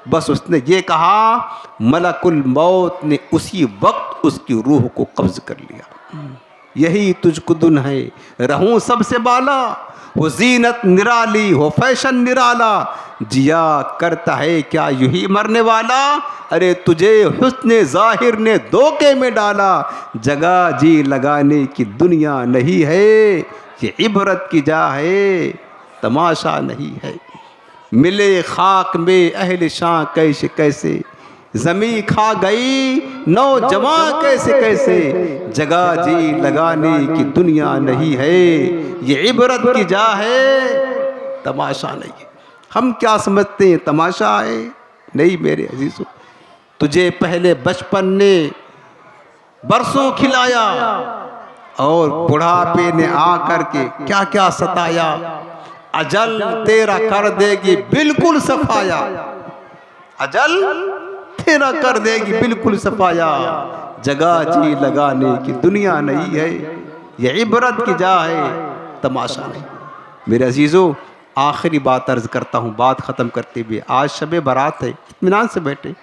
बस उसने ये कहा, मलकुल मौत ने उसी वक्त उसकी रूह को कब्ज कर लिया। यही तुझको दुन है, रहूं सबसे बाला, हो जीनत निराली, हो फैशन निराला, जिया करता है क्या यूं मरने वाला। अरे तुझे हुस्न जाहिर ने धोखे में डाला, जगह जी लगाने की दुनिया नहीं है, ये इबरत की जा है, तमाशा नहीं है। मिले खाक में अहल शाह कैसे कैसे, ज़मी खा गई नौजवान कैसे कैसे, जगह जी लगाने की दुनिया नहीं है, ये इबरत की जा है, तमाशा नहीं है। हम क्या समझते हैं तमाशा है? नहीं मेरे अजीजों, तुझे पहले बचपन ने बरसों खिलाया और बुढ़ापे ने आकर के क्या क्या सताया। अजल तेरा कर देगी बिल्कुल सफाया, अजल तेरा कर देगी बिल्कुल सफाया, जगह जी लगाने की दुनिया नहीं है, ये इबरत की जा है, तमाशा नहीं। मेरे अजीज़ों, आखिरी बात अर्ज़ करता हूँ, बात ख़त्म करते हुए। आज शब बारात है, इत्मीनान से बैठे,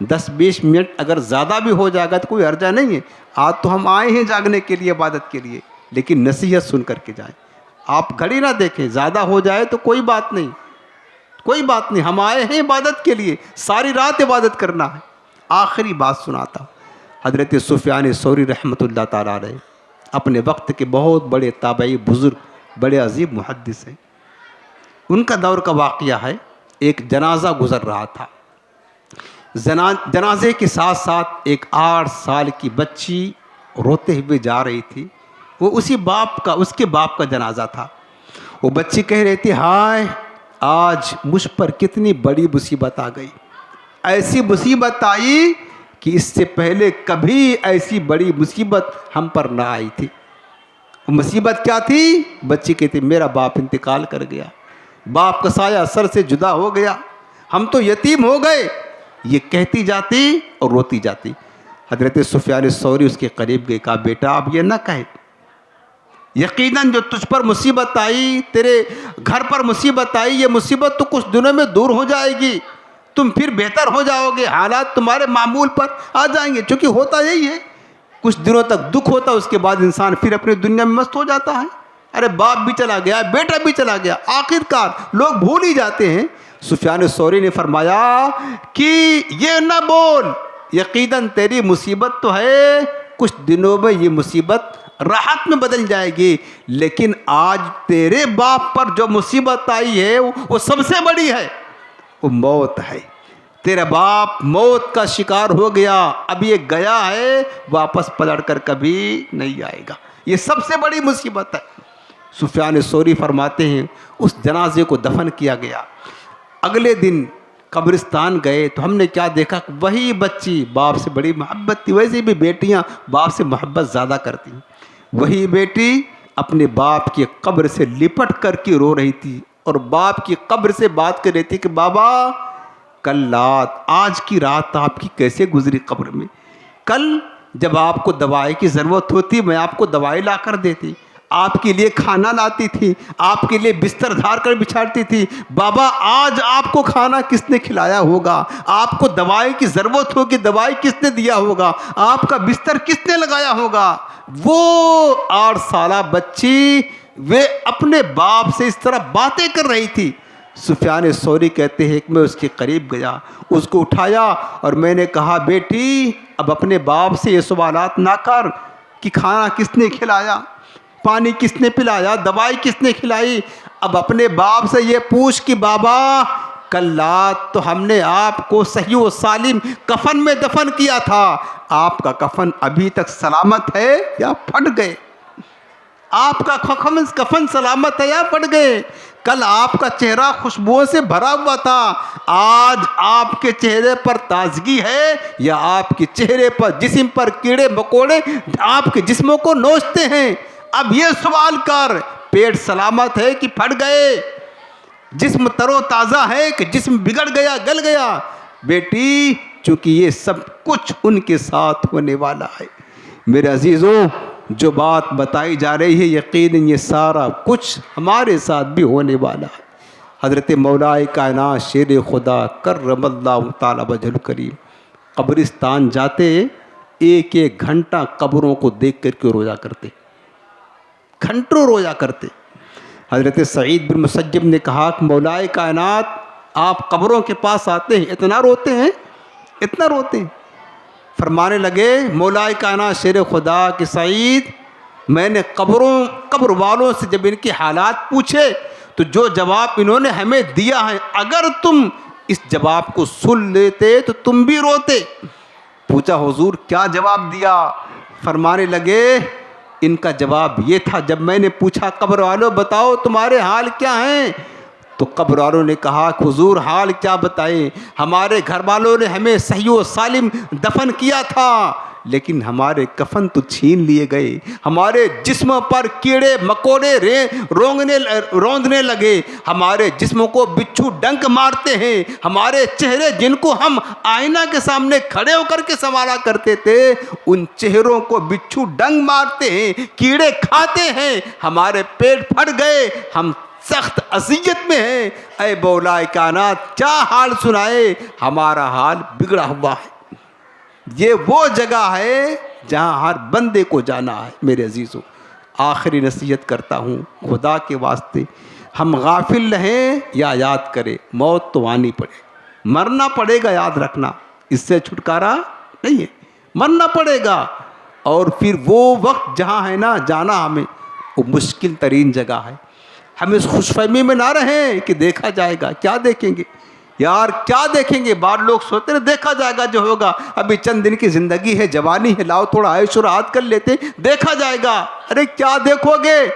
10-20 मिनट अगर ज़्यादा भी हो जाएगा तो कोई हर्जा नहीं है। आज तो हम आए हैं जागने के लिए, इबादत के लिए, लेकिन नसीहत सुन करके जाएं। आप घड़ी ना देखें, ज़्यादा हो जाए तो कोई बात नहीं, कोई बात नहीं, हम आए हैं इबादत के लिए, सारी रात इबादत करना है। आखिरी बात सुनाता, हज़रत सुफ़यान सौरी रहमतुल्लाह ताला अलैह अपने वक्त के बहुत बड़े ताबई बुज़ुर्ग, बड़े अजीब मुहद्दिस हैं। उनका दौर का वाक़या है, एक जनाजा गुज़र रहा था, जनाजे के साथ साथ एक 8 साल की बच्ची रोते हुए जा रही थी। वो उसके बाप का जनाजा था। वो बच्ची कह रही थी, हाय आज मुझ पर कितनी बड़ी मुसीबत आ गई। ऐसी मुसीबत आई कि इससे पहले कभी ऐसी बड़ी मुसीबत हम पर ना आई थी। वो मुसीबत क्या थी? बच्ची कहती, मेरा बाप इंतकाल कर गया, बाप का साया सर से जुदा हो गया, हम तो यतीम हो गए। ये कहती जाती और रोती जाती। हजरत सुफियान सौरी उसके करीब गए, कहा, बेटा आप ये ना कहे, यकीनन जो तुझ पर मुसीबत आई, तेरे घर पर मुसीबत आई, ये मुसीबत तो कुछ दिनों में दूर हो जाएगी, तुम फिर बेहतर हो जाओगे, हालात तुम्हारे मामूल पर आ जाएंगे। क्योंकि होता यही है, कुछ दिनों तक दुख होता है, उसके बाद इंसान फिर अपनी दुनिया में मस्त हो जाता है। अरे बाप भी चला गया, बेटा भी चला गया, आखिरकार लोग भूल ही जाते हैं। सुफियान सौरी ने फरमाया कि ये न बोल, यकीनन तेरी मुसीबत तो है, कुछ दिनों में ये मुसीबत राहत में बदल जाएगी, लेकिन आज तेरे बाप पर जो मुसीबत आई है वो सबसे बड़ी है, वो मौत है। तेरा बाप मौत का शिकार हो गया, अब ये गया है, वापस पलट कर कभी नहीं आएगा, ये सबसे बड़ी मुसीबत है। सुफियान सौरी फरमाते हैं उस जनाजे को दफन किया गया। अगले दिन कब्रिस्तान गए तो हमने क्या देखा, वही बच्ची, बाप से बड़ी मोहब्बत थी, वैसे भी बेटियां बाप से मोहब्बत ज़्यादा करती हैं, वही बेटी अपने बाप की कब्र से लिपट कर के रो रही थी और बाप की कब्र से बात कर रही थी कि बाबा कल रात, आज की रात आपकी कैसे गुजरी कब्र में, कल जब आपको दवाई की ज़रूरत होती मैं आपको दवाई ला कर देती, आपके लिए खाना लाती थी, आपके लिए बिस्तर धार कर बिछाती थी, बाबा आज आपको खाना किसने खिलाया होगा, आपको दवाई की ज़रूरत होगी, दवाई किसने दिया होगा, आपका बिस्तर किसने लगाया होगा। वो 8 साला बच्ची वे अपने बाप से इस तरह बातें कर रही थी। सुफियान सौरी कहते हैं कि मैं उसके करीब गया, उसको उठाया और मैंने कहा, बेटी अब अपने बाप से ये सवालात ना कर कि खाना किसने खिलाया, पानी किसने पिलाया, दवाई किसने खिलाई, अब अपने बाप से ये पूछ कि बाबा कल रात तो हमने आपको सही व सालिम कफन में दफन किया था, आपका कफन अभी तक सलामत है या फट गए, आपका कफन सलामत है या फट गए, कल आपका चेहरा खुशबुओं से भरा हुआ था, आज आपके चेहरे पर ताजगी है या आपके चेहरे पर जिस्म पर कीड़े मकोड़े आपके जिस्मों को नोचते हैं। अब ये सवाल कर, पेट सलामत है कि फट गए, जिस्म तरोताज़ा है कि जिस्म बिगड़ गया, गल गया। बेटी चूँकि ये सब कुछ उनके साथ होने वाला है। मेरे अजीज़ों, जो बात बताई जा रही है यकीनन ये सारा कुछ हमारे साथ भी होने वाला है। हज़रत मौलाए कायनात शेर खुदा कर्रमल्लाहु ताला वजहुल करीम कब्रिस्तान जाते एक एक घंटा कब्रों को देख कर के रोया करते, घंटों रोया करते। हज़रत सईद बिन मुसय्यब ने कहा कि मौलाए कायनात आप कब्रों के पास आते हैं, इतना रोते हैं, इतना रोते हैं। फरमाने लगे मौलाए कायनात शेर खुदा कि सईद, मैंने कब्र वालों से जब इनके हालात पूछे तो जो जवाब इन्होंने हमें दिया है, अगर तुम इस जवाब को सुन लेते तो तुम भी रोते। पूछा हुजूर क्या जवाब दिया? फरमाने लगे इनका जवाब ये था, जब मैंने पूछा कब्र वालों बताओ तुम्हारे हाल क्या हैं, तो कब्र वालों ने कहा हुजूर हाल क्या बताएं, हमारे घर वालों ने हमें सही व सालिम दफन किया था, लेकिन हमारे कफन तो छीन लिए गए, हमारे जिस्म पर कीड़े मकोड़े रौंदने लगे, हमारे जिस्मों को बिच्छू डंक मारते हैं, हमारे चेहरे जिनको हम आईना के सामने खड़े होकर के संवारा करते थे, उन चेहरों को बिच्छू डंक मारते हैं, कीड़े खाते हैं, हमारे पेट फट गए, हम सख्त अज़ियत में हैं। ऐ मौलाए कायनात क्या हाल सुनाए, हमारा हाल बिगड़ा हुआ है। ये वो जगह है जहाँ हर बंदे को जाना है। मेरे अजीज़ों, आखिरी नसीहत करता हूँ, खुदा के वास्ते हम गाफिल रहें या याद करें, मौत तो आनी पड़े, मरना पड़ेगा, याद रखना, इससे छुटकारा नहीं है, मरना पड़ेगा। और फिर वो वक्त जहाँ है ना जाना हमें, वो मुश्किल तरीन जगह है। हम इस खुशफहमी में ना रहें कि देखा जाएगा, क्या देखेंगे, यार क्या देखेंगे? बाहर लोग सोते रहे देखा जाएगा जो होगा, अभी चंद दिन की जिंदगी है, जवानी है, लाओ थोड़ा आयुष और हाथ कर लेते, देखा जाएगा। अरे क्या देखोगे?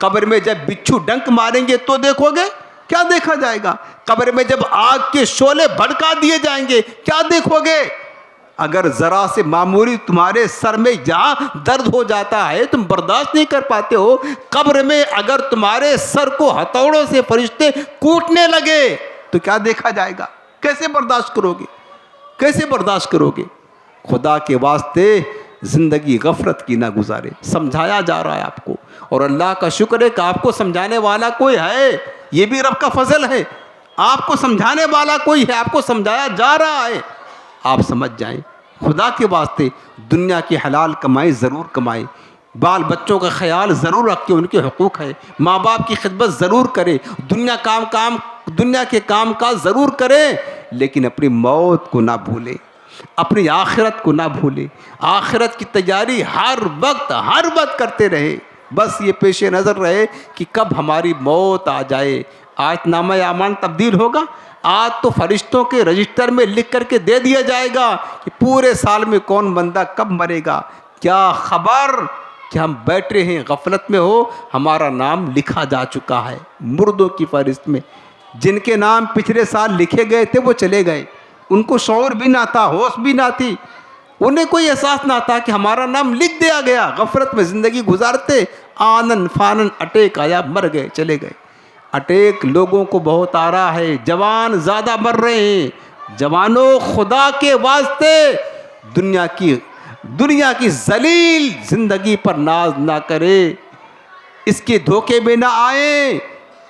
कब्र में जब बिच्छू डंक मारेंगे तो देखोगे? क्या देखा जाएगा? कब्र में जब आग के शोले भड़का दिए जाएंगे क्या देखोगे? अगर जरा से मामूली तुम्हारे सर में जहां दर्द हो जाता है तुम बर्दाश्त नहीं कर पाते हो, कब्र में अगर तुम्हारे सर को हथौड़ों से फरिश्ते कूटने लगे तो क्या देखा जाएगा? कैसे बर्दाश्त करोगे? कैसे बर्दाश्त करोगे? खुदा के वास्ते जिंदगी गफरत की ना गुजारे। समझाया जा रहा है आपको, और अल्लाह का शुक्र है कि आपको समझाने वाला कोई है, ये भी रब का फजल है। आपको समझाने वाला कोई है, आपको समझाया जा रहा है, आप समझ जाएं। खुदा के वास्ते दुनिया की हलाल कमाई ज़रूर कमाएं, बाल बच्चों का ख्याल ज़रूर रखें, उनके हुकूक है, माँ बाप की खिदमत ज़रूर करें, दुनिया के काम काज ज़रूर करें, लेकिन अपनी मौत को ना भूलें, अपनी आखिरत को ना भूलें। आखिरत की तैयारी हर वक्त करते रहे। बस ये पेश नज़र रहे कि कब हमारी मौत आ जाए। आज नामा आमान तब्दील होगा, आज तो फरिश्तों के रजिस्टर में लिख करके दे दिया जाएगा कि पूरे साल में कौन बंदा कब मरेगा। क्या खबर कि हम बैठे हैं गफलत में हो, हमारा नाम लिखा जा चुका है मुर्दों की फहरिस्त में। जिनके नाम पिछले साल लिखे गए थे वो चले गए, उनको शौर भी ना था, होश भी ना थी, उन्हें कोई एहसास ना था कि हमारा नाम लिख दिया गया। गफलत में ज़िंदगी गुजारते, आनन फानन अटैक आया, मर गए, चले गए। अटैक लोगों को बहुत आ रहा है, जवान ज़्यादा मर रहे हैं। जवानों, खुदा के वास्ते दुनिया की जलील ज़िंदगी पर नाज ना करे, इसके धोखे में ना आए।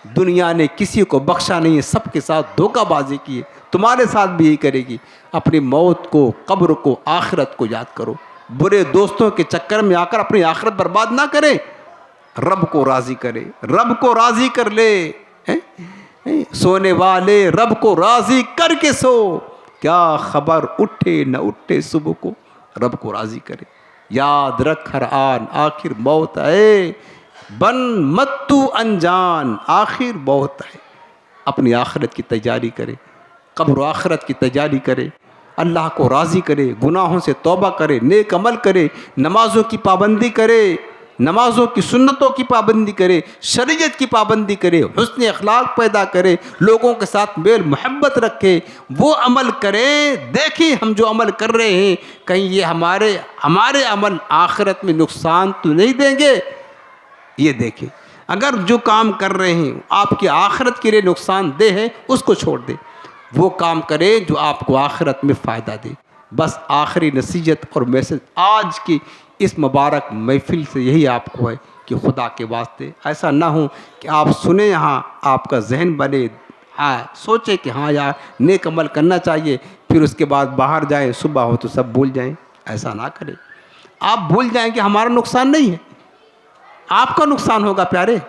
दुनिया ने किसी को बख्शा नहीं है, सबके साथ धोखाबाजी की है, तुम्हारे साथ भी यही करेगी। अपनी मौत को, कब्र को, आखिरत को याद करो। बुरे दोस्तों के चक्कर में आकर अपनी आखिरत बर्बाद ना करें। रब को राज़ी करे, रब को राज़ी कर ले। सोने वाले रब को राज़ी करके सो, क्या खबर उठे न उठे सुबह को, रब को राज़ी करे। याद रख हर आन आखिर मौत है, बन मत तू अनजान आखिर मौत है। अपनी आखिरत की तैयारी करे, कब्र आखिरत की तैयारी करे, अल्लाह को राज़ी करे, गुनाहों से तौबा करे, नेक अमल करे, नमाज़ों की पाबंदी करे, नमाज़ों की सुन्नतों की पाबंदी करे, शरीयत की पाबंदी करे, हुस्न अखलाक पैदा करे, लोगों के साथ मेल मोहब्बत रखे, वो अमल करें। देखिए हम जो अमल कर रहे हैं, कहीं ये हमारे अमल आखिरत में नुकसान तो नहीं देंगे। ये देखें, अगर जो काम कर रहे हैं आपकी आखिरत के लिए नुकसानदेह है, उसको छोड़ दें, वो काम करें जो आपको आखिरत में फ़ायदा दे। बस आखिरी नसीहत और मैसेज आज की इस मुबारक महफिल से यही आपको है कि खुदा के वास्ते ऐसा ना हो कि आप सुने, यहाँ आपका जहन बने, हाँ सोचे कि हाँ यार नेक अमल करना चाहिए, फिर उसके बाद बाहर जाएं, सुबह हो तो सब भूल जाएं। ऐसा ना करें। आप भूल जाएं कि हमारा नुकसान नहीं है, आपका नुकसान होगा प्यारे।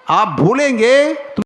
आप भूलेंगे तो